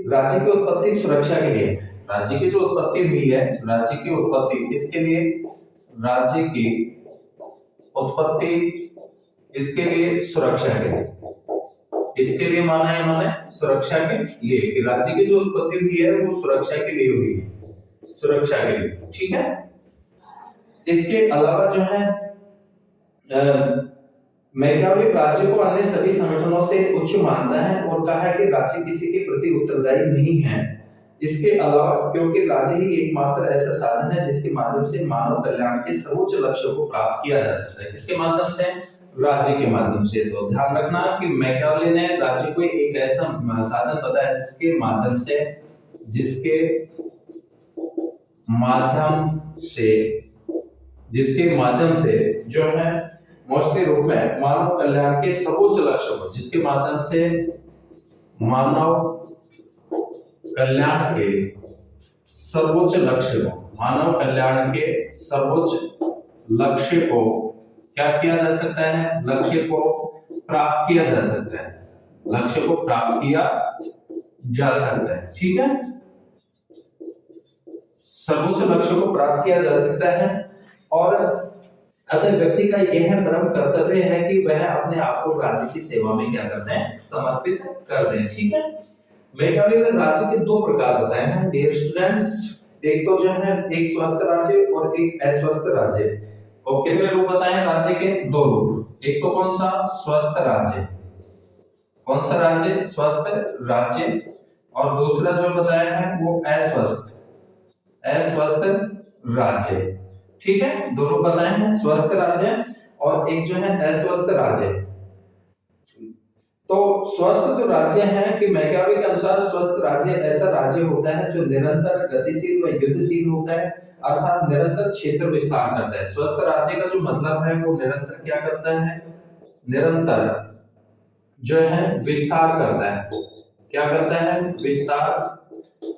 राज्य की उत्पत्ति सुरक्षा के लिए, राज्य की जो उत्पत्ति हुई है, राज्य की उत्पत्ति इसके लिए, राज्य की उत्पत्ति इसके लिए सुरक्षा के लिए, इसके लिए माना है इन्होंने सुरक्षा के लिए, कि राज्य की जो उत्पत्ति हुई है वो सुरक्षा के लिए हुई है, सुरक्षा के लिए। ठीक है। इसके अलावा जो है मैकियावेली राज्य को अन्य सभी संगठनों से उच्च मानता है और कहा है कि राज्य किसी के प्रति उत्तरदायी नहीं है। इसके अलावा क्योंकि राज्य ही एकमात्र ऐसा साधन है जिसके माध्यम से मानव कल्याण के सर्वोच्च लक्ष्य को प्राप्त किया जा सकता है। किसके माध्यम से, राज्य के माध्यम से। तो ध्यान रखना कि मैकियावेली ने राज्य को एक ऐसा साधन बताया जिसके माध्यम से जो है मोस्टली रूप में मानव कल्याण के सर्वोच्च लक्ष्य को, जिसके माध्यम से मानव कल्याण के सर्वोच्च लक्ष्य को, मानव कल्याण के सर्वोच्च लक्ष्य को क्या किया जा सकता है, लक्ष्य को प्राप्त किया जा सकता है, लक्ष्य को प्राप्त किया जा सकता है। ठीक है, सर्वोच्च लक्ष्य को प्राप्त किया जा सकता है। और अगर व्यक्ति का यह परम कर्तव्य है कि वह अपने आप को राज्य की सेवा में क्या करते हैं, समर्पित कर दें। ठीक है। मैकियावेली ने राज्य के दो प्रकार बताए हैं डियर स्टूडेंट्स। एक तो जो है एक स्वस्थ राज्य और एक अस्वस्थ राज्य। और कितने रूप बताए राज्य के? दो रूप। एक तो कौन सा? स्वस्थ राज्य। कौन सा राज्य? स्वस्थ राज्य। और दूसरा जो बताया है वो अस्वस्थ, अस्वस्थ राज्य। ठीक है, दो रूप बताए हैं, स्वस्थ राज्य और एक जो है अस्वस्थ राज्य। तो स्वस्थ जो राज्य है कि मैकियावेली के अनुसार स्वस्थ राज्य ऐसा राज्य होता है जो निरंतर गतिशील व युद्धशील होता है, अर्थात निरंतर क्षेत्र विस्तार करता है। स्वस्थ राज्य का जो मतलब है वो निरंतर क्या करता है? निरंतर जो है विस्तार करता है। क्या करता है? विस्तार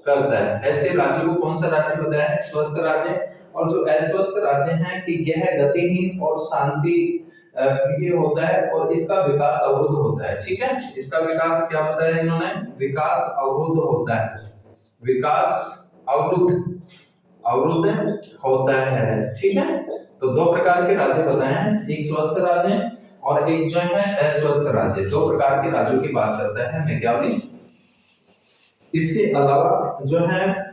करता है। ऐसे राज्य को कौन सा राज्य बताया है? स्वस्थ राज्य। और जो अस्वस्थ राज्य है कि यह गतिहीन और शांति प्रिय होता है और इसका विकास अवरुद्ध होता है। ठीक है, इसका विकास क्या बताया इन्होंने? विकास अवरुद्ध होता है। विकास अवरुद्ध, अवरुद्ध होता है। ठीक है, तो दो प्रकार के राज्य बताए हैं, एक स्वस्थ राज्य और एक जो है अस्वस्थ राज्य। दो प्रकार के राज्यों की बात करता है मैकियावेली। इसके अलावा जो है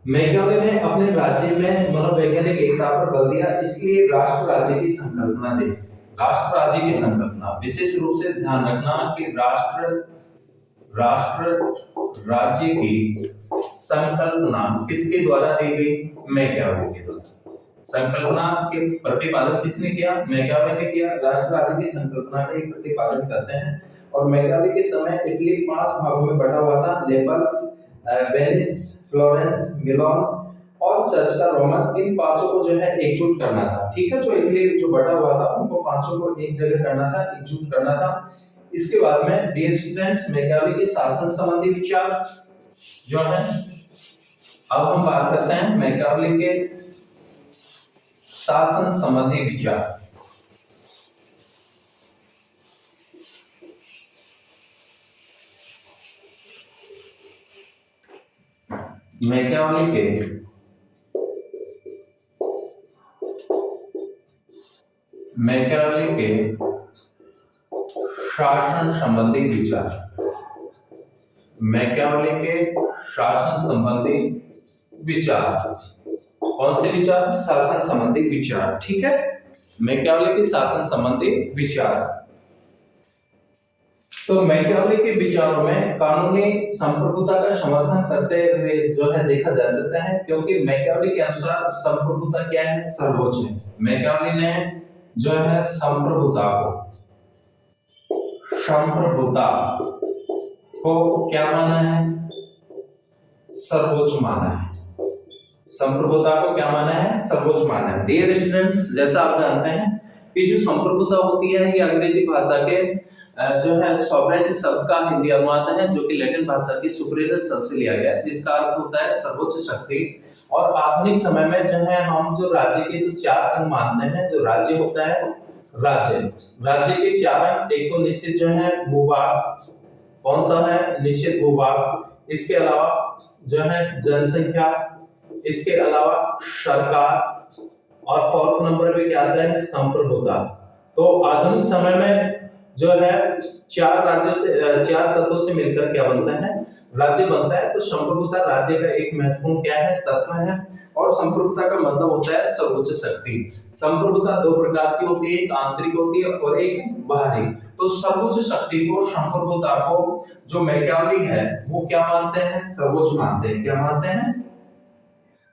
मैकियावेली ने अपने राज्य में मनोवैज्ञानिक एकता पर बल दिया, इसलिए राष्ट्र राज्य की संकल्पना दी। राष्ट्र राज्य की संकल्पना विशेष रूप से ध्यान रखना कि राष्ट्र राज्य की संकल्पना किसके द्वारा दी गई? मैकियावेली के द्वारा। संकल्पना के प्रतिपादन किसने किया? मैकियावेली ने किया। राष्ट्र राज्य की संकल्पना का एक प्रतिपादन करते हैं। और मैकियावेली के समय इटली 5 भागों में बटा हुआ था। नेपल्स, वेनिस, फ्लोरेंस, मिलान और चर्च का रोमन, इन पांचों को जो है एकजुट करना था। ठीक है, जो इटली जो बटा हुआ था उनको पांचों को एक जगह करना था, एकजुट करना था। इसके बाद में डियर स्टूडेंट्स मैकियावेली के शासन संबंधी विचार जो है, अब हम बात करते हैं मैकियावेली के शासन संबंधी विचार। मैकियावेली के शासन संबंधी विचार। मैकियावेली के शासन संबंधी विचार। कौन से विचार? शासन संबंधी विचार। ठीक है, मैकियावेली के शासन संबंधी विचार। तो मैकियावेली के विचारों में कानूनी संप्रभुता का समर्थन करते हुए जो है देखा जा सकता है, क्योंकि मैकियावेली के अनुसार संप्रभुता क्या है? सर्वोच्च है। मैकियावेली ने जो है संप्रभुता को क्या माना है? सर्वोच्च माना है। संप्रभुता को क्या माना है? सर्वोच्च माना है। डियर स्टूडेंट्स, जैसा आप जानते हैं कि जो संप्रभुता होती है ये अंग्रेजी भाषा के जो है सॉवरेनिटी शब्द का हिंदी अनुवाद है, जो कि लैटिन भाषा की सुपीरियर शब्द से लिया गया है, जिसका अर्थ होता है सर्वोच्च शक्ति। और आधुनिक समय में जो है हम जो राज्य के जो 4 अंग मानते हैं, जो राज्य होता है राज्य के 4 अंग, एक तो निश्चित जो है भूभाग, कौन सा है? निश्चित भूभाग। इसके अलावा जो है जनसंख्या, इसके अलावा सरकार, और 4th नंबर पे क्या आता है? संप्रभुता। तो आधुनिक समय में जो है 4 राज्यों से 4 तत्वों से मिलकर क्या बनता है? राज्य बनता है। तो संप्रभुता राज्य का एक महत्वपूर्ण क्या है? तत्व है। और संप्रभुता का मतलब होता है सर्वोच्च शक्ति। संप्रभुता 2 प्रकार की होती है, एक आंतरिक होती है और एक बाहरी। तो सर्वोच्च शक्ति को, संप्रभुता को जो मैकियावेली है वो क्या मानते हैं? सर्वोच्च मानते हैं। क्या मानते हैं?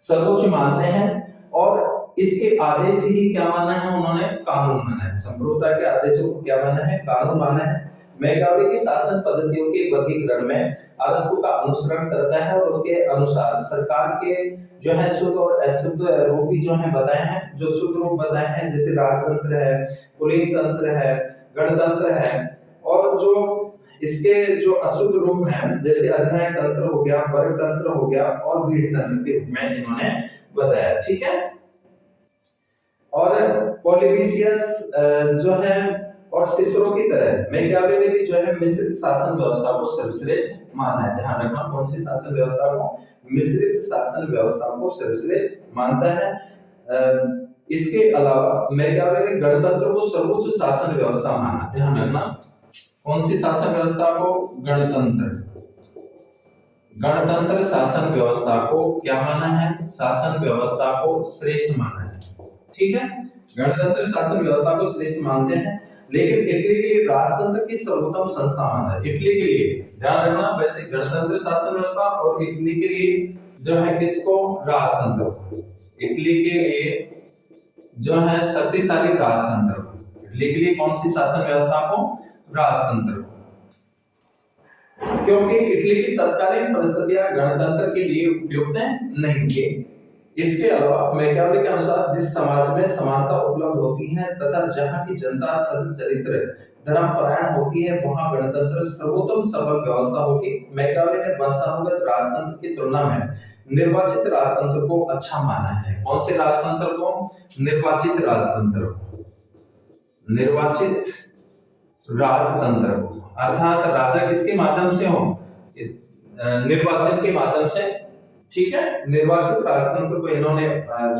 सर्वोच्च मानते हैं। और इसके आदेश ही क्या माना है उन्होंने? कानून माना है। संप्रभुता के आदेशों को क्या माना है? कानून माना है। मैकियावेली की शासन पद्धतियों के वर्गीकरण में अरस्तु का अनुसरण करता है और उसके अनुसार सरकार के जो है शुद्ध और अशुद्ध रूप भी जो है बताए हैं। जो शुद्ध रूप बताए हैं जैसे राजतंत्र है, कुलीन तंत्र है, गणतंत्र है, और जो इसके जो अशुद्ध रूप हैं जैसे अध्याय तंत्र हो गया, वर्ग तंत्र हो गया और भीड़ तंत्र के रूप में इन्होंने बताया। ठीक है, और पॉलिबियस जो है और सिसरो की तरह मैकियावेली ने भी जो है मिश्रित शासन व्यवस्था को सर्वश्रेष्ठ माना है। ध्यान रखना, कौन सी शासन व्यवस्था को? मिश्रित शासन व्यवस्था को सर्वश्रेष्ठ मानता है। इसके अलावा मैकियावेली ने गणतंत्र को सर्वोच्च शासन व्यवस्था माना। ध्यान रखना, कौन सी शासन व्यवस्था को? गणतंत्र। गणतंत्र शासन व्यवस्था को क्या माना है? शासन व्यवस्था को श्रेष्ठ माना है। ठीक है, गणतंत्र शासन व्यवस्था को श्रेष्ठ मानते हैं, लेकिन इटली के लिए राजतंत्र की सर्वोत्तम संस्था माना है। इटली के लिए ध्यान रखना, वैसे गणतंत्र शासन व्यवस्था और इटली के लिए जो है किसको? राजतंत्र। इटली के लिए जो है शक्तिशाली राजतंत्र। इटली के लिए कौन सी शासन व्यवस्था को? राजतंत्र। क्योंकि इटली की तत्कालीन परिस्थितियां गणतंत्र के लिए उपयुक्त नहीं थी। इसके अलावा मैकियावेली के अनुसार जिस समाज में समानता उपलब्ध होती है तथा जहां की जनता सच्चरित्र धर्मपरायण होती है, वहां गणतंत्र सर्वोत्तम सफल व्यवस्था होगी। मैकियावेली ने वंशानुगत राजतंत्र की तुलना में निर्वाचित राजतंत्र को अच्छा माना है। कौन से राजतंत्र को? निर्वाचित राजतंत्र। निर्वाचित राजतंत्र अर्थात राजा किसके माध्यम से हो? निर्वाचन के माध्यम से। ठीक है, निर्वाचित राजतंत्र को इन्होंने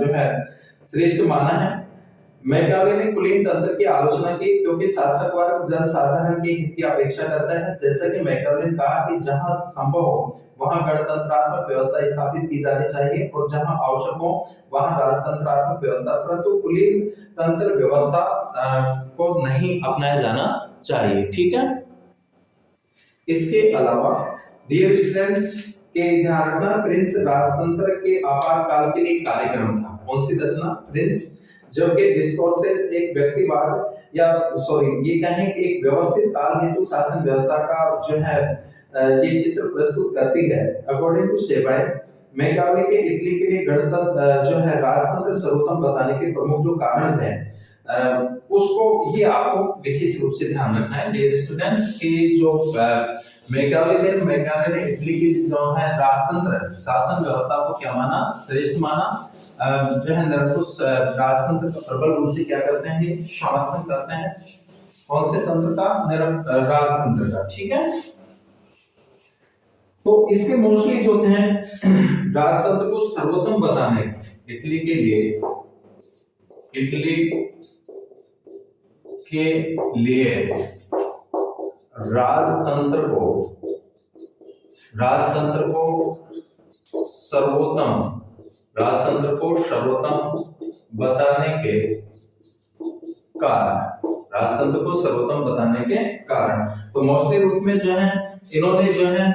जो है श्रेष्ठ माना है। मैकियावेली ने कुलीन तंत्र की आलोचना की, क्योंकि शासक वर्ग जनसाधारण के हित की अपेक्षा करता है। जैसा कि मैकियावेली ने कहा कि जहां संभव हो वहां गणतंत्रात्मक व्यवस्था स्थापित की जानी चाहिए और जहां आवश्यक हो वहां राजतंत्रात्मक व्यवस्था, परंतु कुलीन तंत्र व्यवस्था को नहीं अपनाया जाना चाहिए। ठीक है, इसके अलावा डियर स्टूडेंट्स के ध्यान रखना, प्रिंस राजतंत्र के आपातकाल के लिए कार्यक्रम था। कौन सी रचना? प्रिंस, जबकि डिस्कोर्सेस एक व्यक्तिवाद या ये कहें कि एक व्यवस्थित काल हेतु शासन व्यवस्था का जो है ये चित्र प्रस्तुत करती है। अकॉर्डिंग टू शेबाइन, मैकियावेली के इटली के लिए गणतंत्र जो है राजतंत्र सर्वोत्तम बताने के प्रमुख जो कारण थे उसको ये आपको विशेष रूप से ध्यान रखना है डियर स्टूडेंट्स की जो मैकियावेली ने इटली की जो है राजतंत्र शासन व्यवस्था को क्या माना? श्रेष्ठ माना। जो है नरकुश राजतंत्र का प्रबल रूप से क्या करते हैं? समर्थन करते हैं। कौन से तंत्र का? राजतंत्र का। ठीक है, तो इसके मोस्टली जो हैं राजतंत्र को सर्वोत्तम बताने इटली के लिए राजतंत्र को सर्वोत्तम बताने के कारण तो मोस्टली रूप में जो है इन्होंने जो है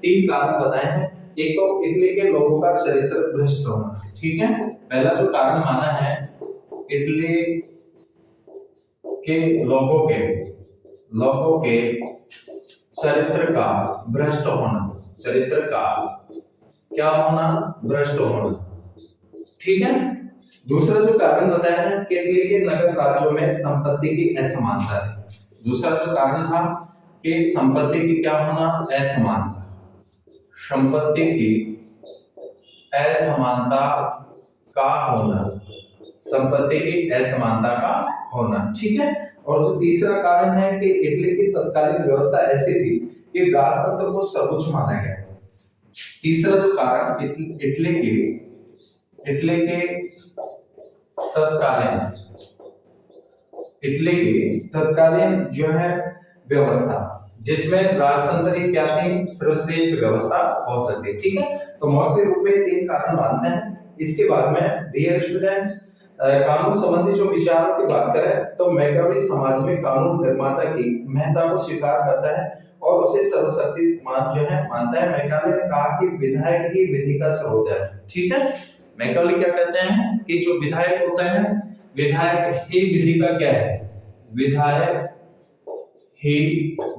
3 कारण बताए हैं। एक तो इटली के लोगों का चरित्र भ्रष्ट होना। ठीक है, पहला जो कारण माना है इटली के लोगों के चरित्र का भ्रष्ट होना। चरित्र का क्या होना? भ्रष्ट होना। ठीक है, दूसरा जो कारण बताया है कि इटली के नगर राज्यों में संपत्ति की असमानता थी। दूसरा जो कारण था कि संपत्ति की क्या होना? असमानता। संपत्ति की असमानता का होना। संपत्ति की असमानता का होना। ठीक है, और जो तीसरा कारण है कि इटली की तत्कालीन व्यवस्था ऐसी थी कि राजतंत्र को सर्वोच्च माना गया। तीसरा जो कारण इटली की तत्कालीन जो है व्यवस्था जिसमें राजतंत्र की क्या थी? सर्वश्रेष्ठ व्यवस्था हो सकती। ठीक है, तो मोस्टली रूप में 3 कारण मानते हैं। इसके बाद में डियर स्टूडेंट्स कानून संबंधी जो विचारों की बात करें तो मैकियावेली समाज में कानून निर्माता की महत्ता को स्वीकार करता है और उसे सर्वशक्तिमान जो है मानता है। मैकियावेली ने कहा कि विधायक ही विधि का स्रोत है। ठीक है, मैकियावेली क्या कहते हैं कि जो विधायक होता है, विधायक ही विधि का क्या है? विधायक ही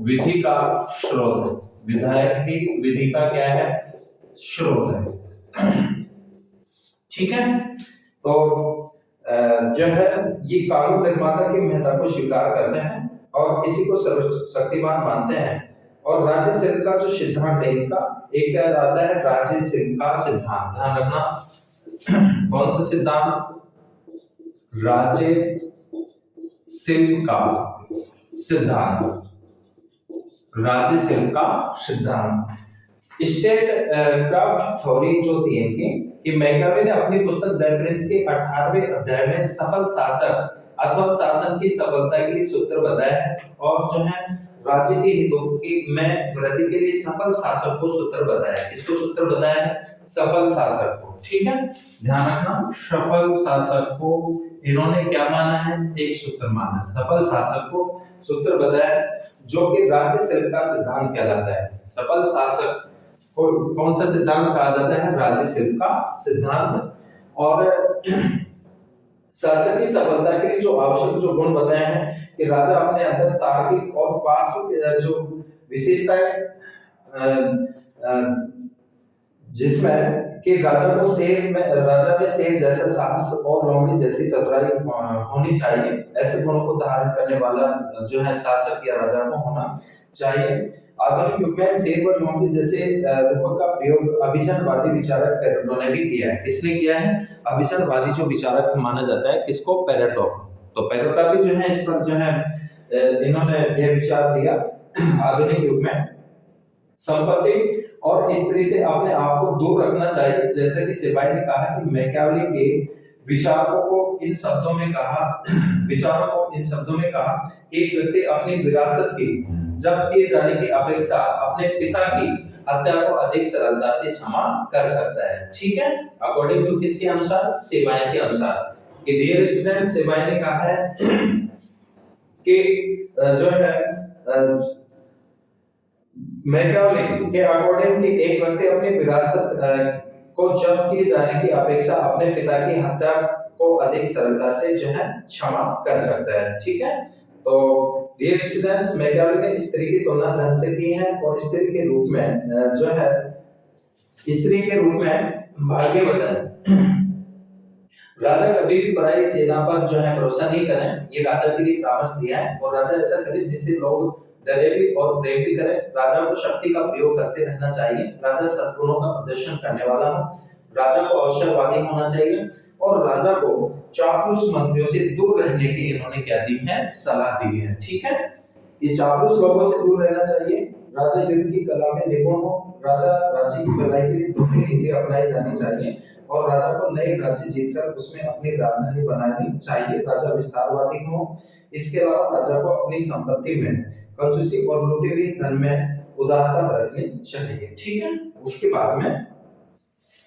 विधि का स्रोत है। विधायक ही विधि का क्या है? स्रोत है। ठीक है, तो जो है ये कानून निर्माता की महत्ता को स्वीकार करते हैं और इसी को सर्वशक्तिमान मानते हैं। और राज्य सिंह का जो सिद्धांत है इनका एक आता है राज्य सिंह का सिद्धांत। ध्यान रखना कौन सा सिद्धांत? राज्य सिंह का सिद्धांत। राज्य सिंह का सिद्धांत। स्टेट क्राफ्ट थ्योरी जो थी इनकी कि मैकियावेली ने अपनी पुस्तक द प्रिंस के 18वें अध्याय में सफल शासक अथवा शासन की सफलता के लिए सूत्र बताया है और जो है राज्य के हितों की में वृद्धि के लिए सफल शासक को सूत्र बताया। किसको सूत्र बताया है? सफल शासक को। ठीक है, ध्यान रखना, सफल शासक को इन्होंने क्या माना है? एक सूत्र माना। सफल शासक को सूत्र बताया जो कि राज्य शिल्प का सिद्धांत कहलाता है। सफल शासक को कौन सा सिद्धांत कहा जाता है? राज्य शिल्प का सिद्धांत। और शासक की सफलता के लिए जो आवश्यक जो गुण बताए हैं कि राजा अपने अंदर तार्किक और पार्श्व जो विशेषताएं जिसमें कि राजा में शेर जैसा साहस और लोमड़ी जैसी चतुराई होनी चाहिए। ऐसे गुणों को धारण करने वाला जो है शासक या राजा को होना चाहिए। आधुनिक युग में शेर व लोमड़ी जैसे रूपों का प्रयोग अभिजनवादी विचारक पेरेटो ने भी किया है। किसने किया है? अभिजनवादी जो विचारक माना जाता है किसको? पेरेटो। तो पेरेटो भी जो है इस पर जो है इन्होंने यह विचार दिया। आधुनिक युग में संपत्ति और स्त्री से अपने आप को दूर रखना चाहिए। जैसे कि सिपाही ने कहा कि मैकियावेली के विचारों को इन शब्दों में कहा कि एक व्यक्ति अपनी विरासत की जब्त किए जाने की अपेक्षा अपने पिता की हत्या को अधिक सरलता से क्षमा कर सकता है। ठीक है, अकॉर्डिंग टू किसके अनुसार? सेबाइन के अनुसार। कि डियर स्टूडेंट, सेबाइन ने कहा है कि जो है मैकियावेली के अकॉर्डिंग कि एक व्यक्ति अपनी विरासत को जब्त किए जाने की अपेक्षा अपने पिता की हत्या को अधिक सरलता से जो है क्षमा कर सकता है। ठीक है, तो डियर स्टूडेंट्स, मैकियावेली ने स्त्री की तुलना धन से की है और स्त्री के रूप में भाग्य बताया। राजा कभी भी पराई सेना पर जो है भरोसा नहीं करें, ये राजा के लिए परामर्श दिया है। और राजा ऐसा करे जिससे लोग डरे भी और प्रेम भी करें। राजा को शक्ति का प्रयोग करते रहना चाहिए। राजा सद्गुणों का प्रदर्शन करने वाला हो। राजा को अवसरवादी होना चाहिए और राजा को चापलूस मंत्रियों से दूर रहने की इन्होंने क्या दी है? सलाह दी है। ठीक है, ये चापलूस लोगों से दूर रहना चाहिए। राजा युद्ध की कला में निपुण हो। राजा राज्य की भलाई के लिए दोहरी नीति अपनाई जानी चाहिए और राजा को नए राज्य जीतकर उसमें अपनी राजधानी बनानी चाहिए। राजा विस्तारवादी हो। इसके अलावा राजा को अपनी संपत्ति में कंजूसी और लूटे हुए धन में उदारता बरतनी चाहिए। ठीक है, उसके बाद में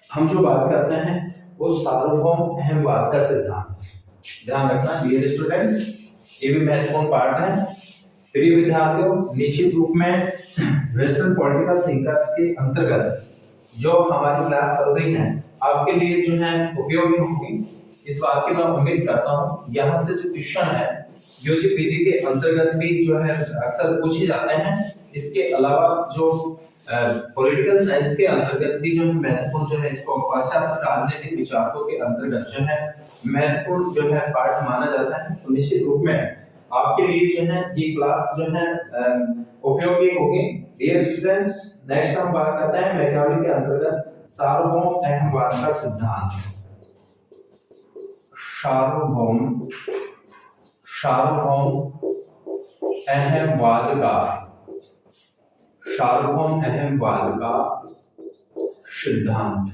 हम जो बात करते हैं वो सार्वभौम अहमवाद का सिद्धांत। ध्यान रखना डियर स्टूडेंट्स, ये भी महत्वपूर्ण पार्ट है। प्रिय विद्यार्थियों, निश्चित रूप में वेस्टर्न पॉलिटिकल थिंकर्स के अंतर्गत जो हमारी क्लास चल रही है आपके लिए जो है उपयोगी होगी, इस बात की मैं उम्मीद करता हूँ। यहाँ से जो क्वेश्चन है यूजी पीजी के अंतर्गत भी जो है अक्सर पूछे जाते हैं। इसके अलावा जो पॉलिटिकल साइंस के अंतर्गत भी जो है महत्वपूर्ण जो है इसको पाश्चात्य राजनीतिक विचारों के अंतर्गत जो है महत्वपूर्ण जो है पार्ट माना जाता है। तो निश्चित रूप में आपके लिए जो है ये क्लास जो है उपयोगी होगी। डियर स्टूडेंट्स, नेक्स्ट हम बात करते हैं मैकियावेली के अंतर्गत सार्वभौम अहमवाद का सिद्धांत। सार्वभौम अहमवाद का सिद्धांत।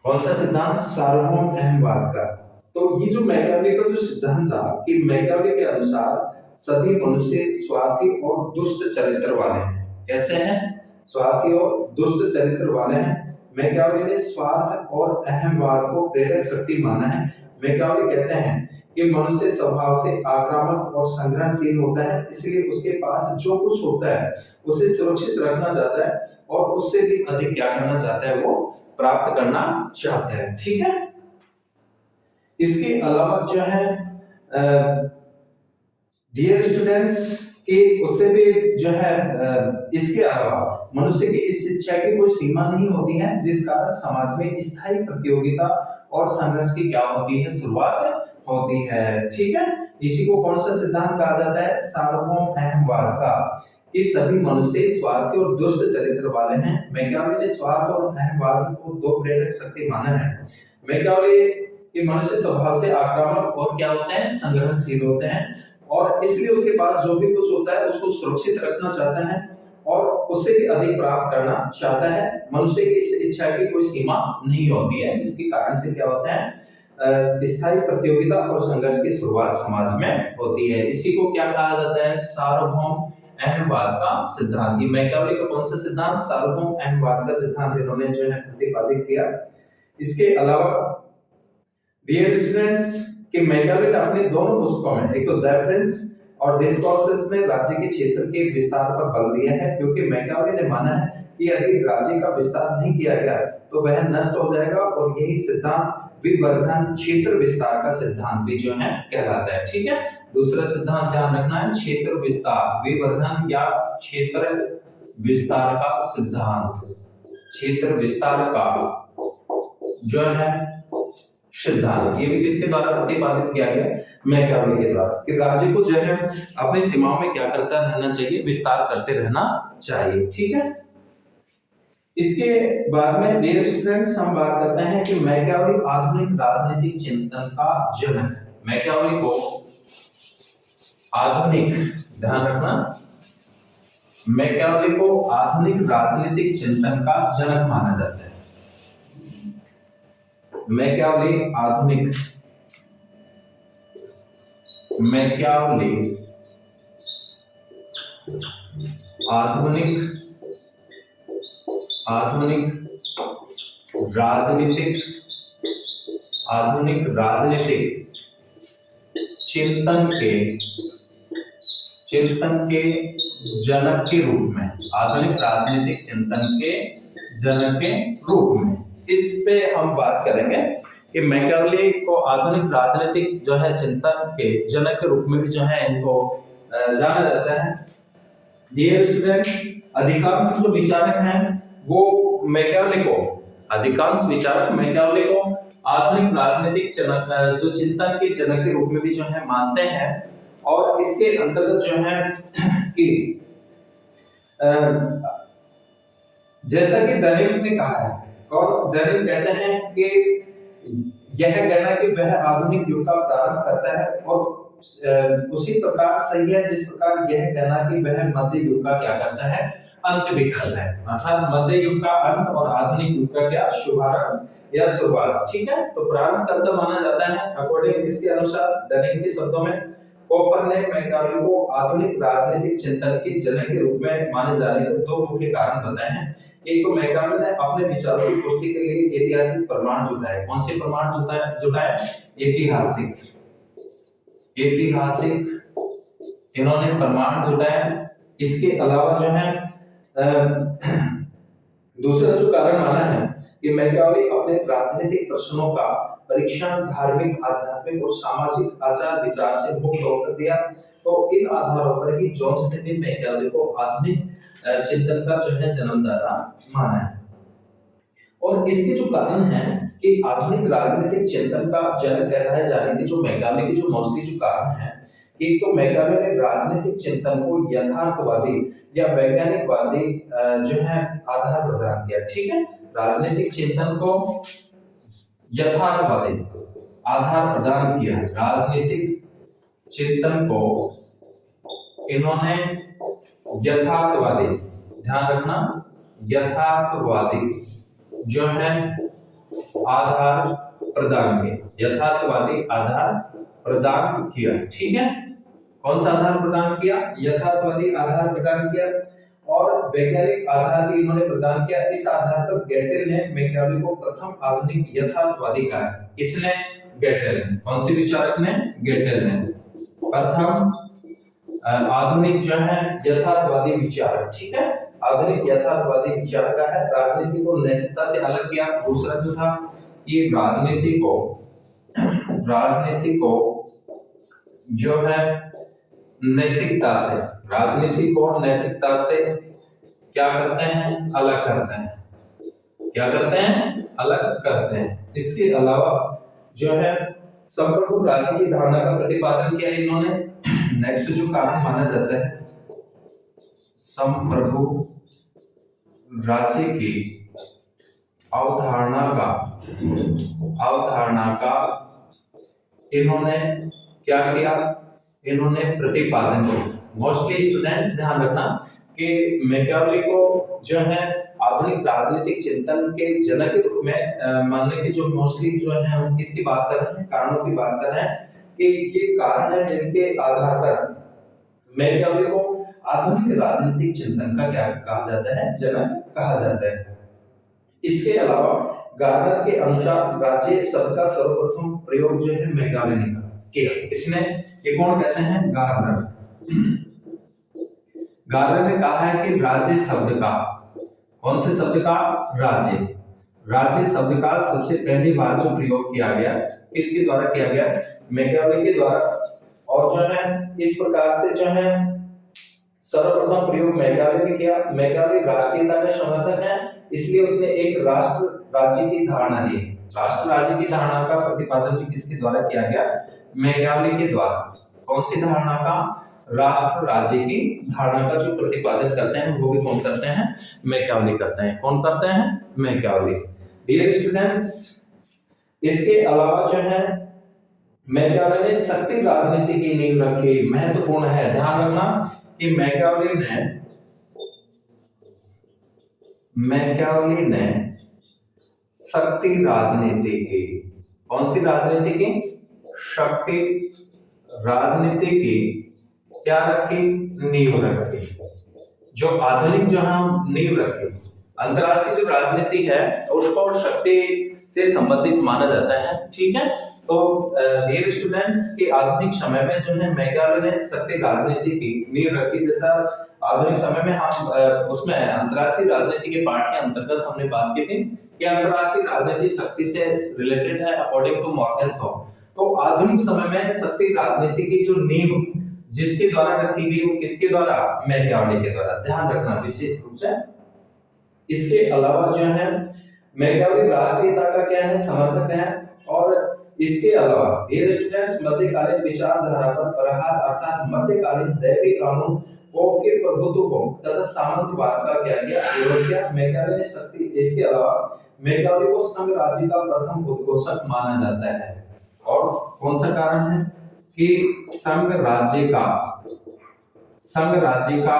कौन सा सिद्धांत? सार्वभौम अहमवाद का। तो ये जो मैकियावेली का जो सिद्धांत था कि मैकियावेली के अनुसार सभी मनुष्य स्वार्थी और दुष्ट चरित्र वाले हैं। कैसे हैं? स्वार्थी और दुष्ट चरित्र वाले हैं। मैकियावेली ने स्वार्थ और अहमवाद को प्रेरक शक्ति माना है। मैकियावेली कहते हैं कि मनुष्य स्वभाव से आक्रामक और संग्रहशील होता है, इसलिए उसके पास जो कुछ होता है उसे सुरक्षित रखना चाहता है और उससे भी अधिक क्या करना चाहता है? वो प्राप्त करना चाहता है। ठीक है, इसके अलावा जो है डियर स्टूडेंट्स कि उससे भी जो है इसके अलावा मनुष्य की इस शिक्षा की कोई सीमा नहीं होती है, जिस कारण समाज में स्थायी प्रतियोगिता और संघर्ष की क्या होती है? शुरुआत होती है। ठीक है, इसी को कौन सा सिद्धांत कहा जाता है? सार्वभौम अहमवाद का। कि सभी मनुष्य स्वार्थी और दुष्ट चरित्र वाले हैं। मैकियावेली ने स्वार्थ और अहमवाद को दो प्रेरक शक्ति माना है। मैकियावेली कि मनुष्य स्वभाव से आक्रामक और क्या होते हैं? संग्रहशील होते हैं और इसलिए उसके पास जो भी कुछ होता है उसको सुरक्षित रखना चाहता है और उससे भी अधिक प्राप्त करना चाहता है। मनुष्य की इस इच्छा की कोई सीमा नहीं होती है, जिसके कारण से क्या होता है स्थायी प्रतियोगिता और संघर्ष की शुरुआत समाज में होती है। इसी को क्या कहा जाता है? सार्वभौम अहमवाद का सिद्धांत। ये मैकियावेली का कौन सा सिद्धांत? सार्वभौम अहमवाद का सिद्धांत इन्होंने जो है प्रतिपादित किया। इसके अलावा डियर स्टूडेंट्स कि मैकियावेली अपने दोनों पुस्तकों में, एक तो द प्रिंस और डिस्कोर्सेस में राज्य के क्षेत्र के विस्तार पर बल दिया है, क्योंकि मैकियावेली ने माना है कि यदि राज्य का विस्तार नहीं किया गया तो वह नष्ट हो जाएगा, और यही सिद्धांत विवर्धन क्षेत्र विस्तार का सिद्धांत भी जो है कहलाता है। ठीक है, दूसरा सिद्धांत ध्यान रखना है, क्षेत्र विस्तार विवर्धन या क्षेत्र विस्तार का सिद्धांत। क्षेत्र विस्तार का जो है सिद्धांत, ये भी किसके द्वारा प्रतिपादित किया गया? मैकियावेली के द्वारा, कि राज्य को जो है अपनी सीमाओं में क्या करता रहना चाहिए? विस्तार करते रहना चाहिए। ठीक है, इसके बाद में डियर स्टूडेंट्स हम बात करते हैं कि मैकियावेली आधुनिक राजनीतिक चिंतन का जनक है। मैकियावेली को आधुनिक, ध्यान रखना, मैकियावेली को आधुनिक राजनीतिक चिंतन का जनक माना जाता है। मैकियावेली आधुनिक, मैकियावेली आधुनिक राजनीतिक चिंतन के जनक के रूप में, आधुनिक राजनीतिक चिंतन के जनक के रूप में, इस पे हम बात करेंगे कि मैकियावेली को आधुनिक राजनीतिक जो है चिंतन के जनक के रूप में भी जो है इनको जाना जाता है। डियर स्टूडेंट्स, अधिकांश जो विचारक हैं वो मैकियावेली को, अधिकांश विचारक मैकियावेली को आधुनिक राजनीतिक जनक, जो चिंतन के जनक के रूप में भी जो है मानते हैं। और इसके अंतर्गत जो है कि जैसा कि डनिंग ने कहा है, और डनिंग कहते हैं कि यह कहना कि वह आधुनिक युग का प्रारंभ करता है, और उसी प्रकार सही है जिस प्रकार यह कहना कि वह मध्य युग का क्या करता है? अंत भी करता है। अर्थात मध्य युग का अंत और आधुनिक युग का क्या? शुभारंभ या शुरुआत। ठीक है, तो प्रारंभ करता माना जाता है अकॉर्डिंग इसके अनुसार डनिंग के शब्दों में। कोफर ने मैकियावेली को आधुनिक राजनीतिक चिंतन के जनक के रूप में माने जाने के दो मुख्य कारण बताए हैं। एक तो मैकियावेली ने अपने विचारों की पुष्टि के लिए ऐतिहासिक प्रमाण जुटाए। कौन से प्रमाण जुटाए? ऐतिहासिक इन्होंने प्रमाण जुटाए। इसके अलावा जो है दूसरा जो कारण माना है कि मैकियावेली अपने राजनीतिक प्रश्नों का परीक्षण धार्मिक, आध्यात्मिक और सामाजिक आचार विचार से मुक्त होकर दिया। तो इन आधारों पर ही जोन्स ने भी मैकियावेली को आधुनिक चिंतन का जो है जन्मदाता माना है। और इसके जो कारण है कि आधुनिक राजनीतिक चिंतन का जनक कहलाए जाने के जो मैकियावेली के जो मोस्टली जो कारण है, एक तो मैकियावेली ने राजनीतिक चिंतन को यथार्थवादी या वैज्ञानिकवादी जो है आधार प्रदान किया। ठीक है, राजनीतिक चिंतन को यथार्थवादी आधार प्रदान किया। राजनीतिक चिंतन को इन्होंने यथार्थवादी, ध्यान रखना, यथार्थवादी जो है आधार प्रदान किया, यथार्थवादी आधार प्रदान किया। ठीक है, कौन सा आधार प्रदान किया? यथार्थवादी आधार प्रदान किया। और वैज्ञानिक आधार भी इन्होंने प्रदान किया। इस आधार पर गेटेल ने मैकियावेली को प्रथम आधुनिक यथार्थवादी कहा। किसने? गेटेल ने। कौन से विचारक ने? गेटेल ने। प्रथम आधुनिक जो है यथार्थवादी विचारक। ठीक है, आधुनिक यथार्थवादी विचार का है। राजनीति को नैतिकता से अलग किया। दूसरा जो था कि राजनीति को जो है नैतिकता से, राजनीति को नैतिकता से क्या करते हैं? अलग करते हैं। क्या करते हैं? अलग करते हैं। इसके अलावा जो है संप्रभु राज्य की धारणा का प्रतिपादन किया इन्होंने। नेक्स्ट जो कारण माना जाता है संप्रभु राज्य की अवधारणा का इन्होंने क्या किया? इन्होंने प्रतिपादन किया। मोस्टली स्टूडेंट ध्यान रखना कि मैकियावेली को जो है आधुनिक राजनीतिक चिंतन के जनक के रूप में मानने के जो मोस्टली जो है हम किसकी बात कर रहे हैं, कारणों की बात कर रहे हैं कि ये कारण है जिनके आधार पर मैकियावेली को आधुनिक राजनीतिक चिंतन का क्या कहा जाता है, जनक कहा जाता है। इसके अलावा गार्नर के अनुसार राज्य शब्द का सर्वप्रथम प्रयोग जो है मैकियावेली ने किया। इसने ये कौन कहते हैं, गार्नर। गार्नर ने कहा है कि राज्य शब्द का, कौन से शब्द का, राज्य शब्द का सबसे पहली बार जो प्रयोग किया गया किसके द्वारा किया गया, मैकियावेली के द्वारा। और जो है इस प्रकार से जो है सर्वप्रथम प्रयोग मैकियावेली ने किया। मैकियावेली राष्ट्रीयता का समर्थक है, इसलिए उसने एक राष्ट्र राज्य की धारणा दी। राष्ट्र राज्य की धारणा का प्रतिपादन किसके द्वारा किया गया, मैकियावेली के द्वारा। कौन सी धारणा का, राष्ट्र राज्य की धारणा का जो प्रतिपादन करते हैं वो भी कौन करते हैं, मैकियावेली करते हैं। कौन करते हैं, मैकियावेली। डियर स्टूडेंट्स, इसके अलावा जो है मैकियावेली ने शक्ति राजनीति की नींव रखी। महत्वपूर्ण है, ध्यान रखना कि मैकियावेली ने शक्ति राजनीति की, कौन सी राजनीति की, शक्ति राजनीति की क्या रखी, नींव रखी। जो आधुनिक जो हम नींव रखी, अंतरराष्ट्रीय जो राजनीति है उसको शक्ति से संबंधित माना जाता है, ठीक है। तो डियर स्टूडेंट्स के आधुनिक समय में जो है मैकियावेली ने शक्ति राजनीति की नींव रखी। जैसा आधुनिक समय में हम उसमें अंतरराष्ट्रीय राजनीति के पार्ट के अंतर्गत हमने बात की थी कि अंतरराष्ट्रीय राजनीति शक्ति से रिलेटेड है अकॉर्डिंग टू मॉर्गनथॉ। तो आधुनिक समय में शक्ति राजनीति की जो नींव जिसके द्वारा रखी गई वो किसके द्वारा, मैकियावेली के द्वारा। ध्यान रखना विशेष रूप से। इसके अलावा जो है मैकियावेली राष्ट्रीयता का क्या है, समर्थक है। और इसके अलावा डियर स्टूडेंट्स मध्यकालीन विचारधारा पर प्रहार अर्थात मध्यकालीन दैवी कानून पोप के प्रभुत्व को तथा सामंतवाद का क्या किया, विरोध किया। मैकियावेली ने शक्ति, इसके अलावा मैकियावेली को संघ राज्य का प्रथम उद्घोषक माना जाता है। और कौन सा कारण है कि संघ राज्य का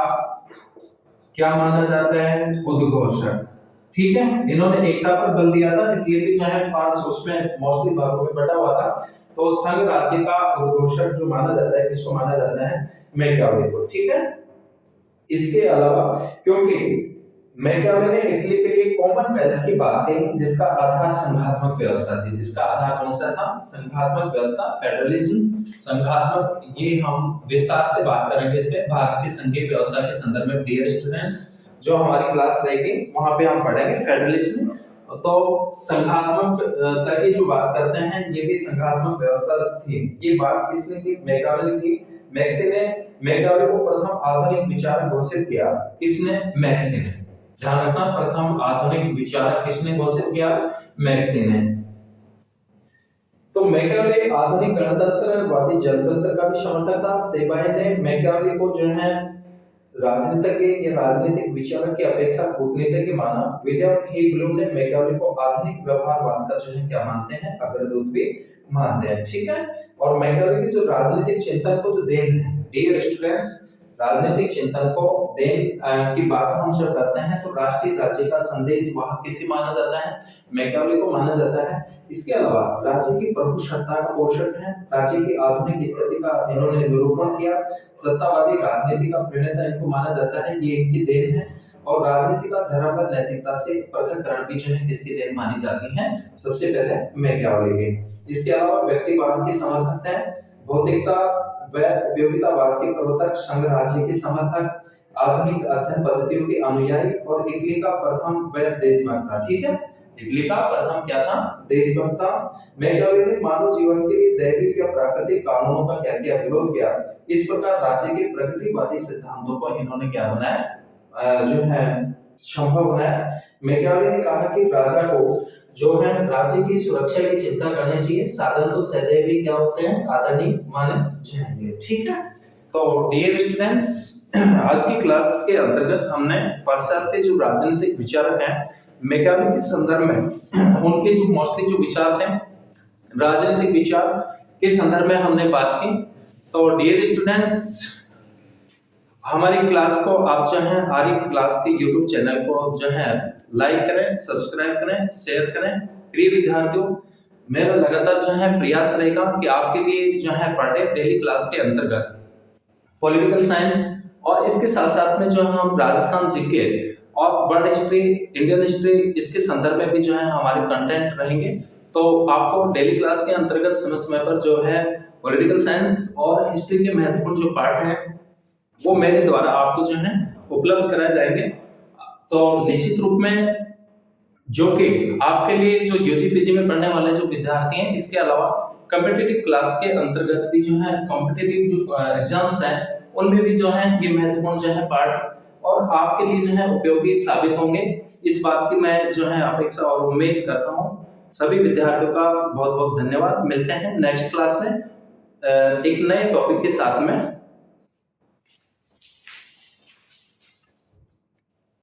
क्या माना जाता है, उद्घोषक, ठीक है। इन्होंने एकता पर बल दिया था, क्लियरली जो है पास उसमें मोस्टली भागों में बटा हुआ था। तो संघ राज्य का उद्घोषक जो माना जाता है, किसको माना जाता है, मैकियावेली को, ठीक है। इसके अलावा क्योंकि मैकियावेली ने इटली के लिए कॉमनवेल्थ की बात कही जिसका आधार संघात्मक व्यवस्था थी। जिसका आधार कौन सा था, संघात्मक व्यवस्था, फेडरलिज्म, संघात्मक। ये हम विस्तार से बात करेंगे इसमें भारत की संघीय व्यवस्था के संदर्भ में। डियर स्टूडेंट्स, जो हमारी क्लास रहेगी वहां पे हम पढ़ेंगे फेडरलिज्म। तो संघात्मक की जो बात करते हैं, ये भी संघात्मक व्यवस्था थी। ये बात किसने की, मैकियावेली की। मैक्सी ने मैकियावेली को प्रथम आधुनिक विचारक घोषित किया। किसने, मैक्सी ने। ध्यान रखना, प्रथम आधुनिक विचारक किसने घोषित किया, मैक्सी ने। तो मैकियावेली आधुनिक गणतंत्रवादी जनतंत्र का भी समर्थक था। सेबाई ने मैकियावेली को जो है राजनीतिज्ञ या राजनीतिक विचारक की अपेक्षा कूटनीतिज्ञ माना। विलियम ही ब्लूम ने मैकियावेली को आधुनिक व्यवहारवाद का जो है क्या मानते हैं, अग्रदूत भी मानते हैं, ठीक है। और मैकियावेली के जो राजनीतिक चिंतन को जो देन है, डियर स्टूडेंट्स, राजनीतिक चिंतन को देन की बात हम जब करते हैं तो राष्ट्रीय राज्य का संदेश वहां किसे माना जाता है, मैकियावेली को माना जाता है। इसके अलावा राज्य की प्रभु सत्ता का पोषक है। राज्य की आधुनिक स्थिति का इन्होंने निरूपण किया। सत्तावादी राजनीति का प्रणेता इनको माना जाता है, ये इनकी देन है। और राजनीति का धर्म व नैतिकता से पृथक्करण भी जो है किसकी देन मानी जाती है, सबसे पहले मैकियावेली के। इसके अलावा व्यक्तिवाद की समर्थक है, भौतिकता व उपयोगितावाद के प्रवर्तक, संघ राज्य के समर्थक, आधुनिक अध्ययन पद्धतियों के अनुयायी और इटली का प्रथम व देशभक्त था, ठीक है। इटली का प्रथम क्या था, देशभक्त था। मैकियावेली ने मानव जीवन के लिए दैविक या प्राकृतिक कानूनों का क्या किया, विरोध किया। इस प्रकार राज्य के प्रगतिवादी सिद्धांतों को इन्होंने क्या बनाया, जो है संभव बनाया। मैकियावेली ने कहा कि राजा को जो है राज्य की सुरक्षा की चिंता करनी चाहिए। साधन तो सदैव ही क्या होते हैं, आदरणीय माने जाएंगे, ठीक है। तो डियर स्टूडेंट्स, आज की क्लास के अंतर्गत हमने पाश्चात्य जो राजनीतिक विचारक हैं मैकियावेली के संदर्भ में उनके जो मोस्टली जो विचार थे राजनीतिक विचार के संदर्भ में हमने बात की। तो डियर स्टूडेंट्स, हमारी क्लास को आप जो है हमारी क्लास के यूट्यूब चैनल को जो है लाइक करें, सब्सक्राइब करें, शेयर करें। प्रिय विद्यार्थियों, मेरा लगातार जो है प्रयास रहेगा कि आपके लिए जो है पर डे डेली क्लास के अंतर्गत पॉलिटिकल साइंस और इसके साथ साथ में जो हम राजस्थान जीके और वर्ल्ड हिस्ट्री, इंडियन हिस्ट्री, इसके संदर्भ में भी जो है हमारे कंटेंट रहेंगे। तो आपको डेली क्लास के अंतर्गत समय समय पर जो है पॉलिटिकल साइंस और हिस्ट्री के महत्वपूर्ण जो पार्ट हैं वो मेरे द्वारा आपको जो है उपलब्ध कराए जाएंगे। तो निश्चित रूप में जो कि आपके लिए जो यूजी पीजी में पढ़ने वाले जो विद्यार्थी हैं, इसके अलावा कॉम्पिटिटिव क्लास के अंतर्गत भी जो है कॉम्पिटिटिव जो एग्जाम्स हैं उनमें भी जो है ये महत्वपूर्ण जो है पार्ट और आपके लिए जो है उपयोगी साबित होंगे, इस बात की मैं जो है अपेक्षा और उम्मीद करता हूँ। सभी विद्यार्थियों का बहुत बहुत धन्यवाद। मिलते हैं नेक्स्ट क्लास में एक नए टॉपिक के साथ में।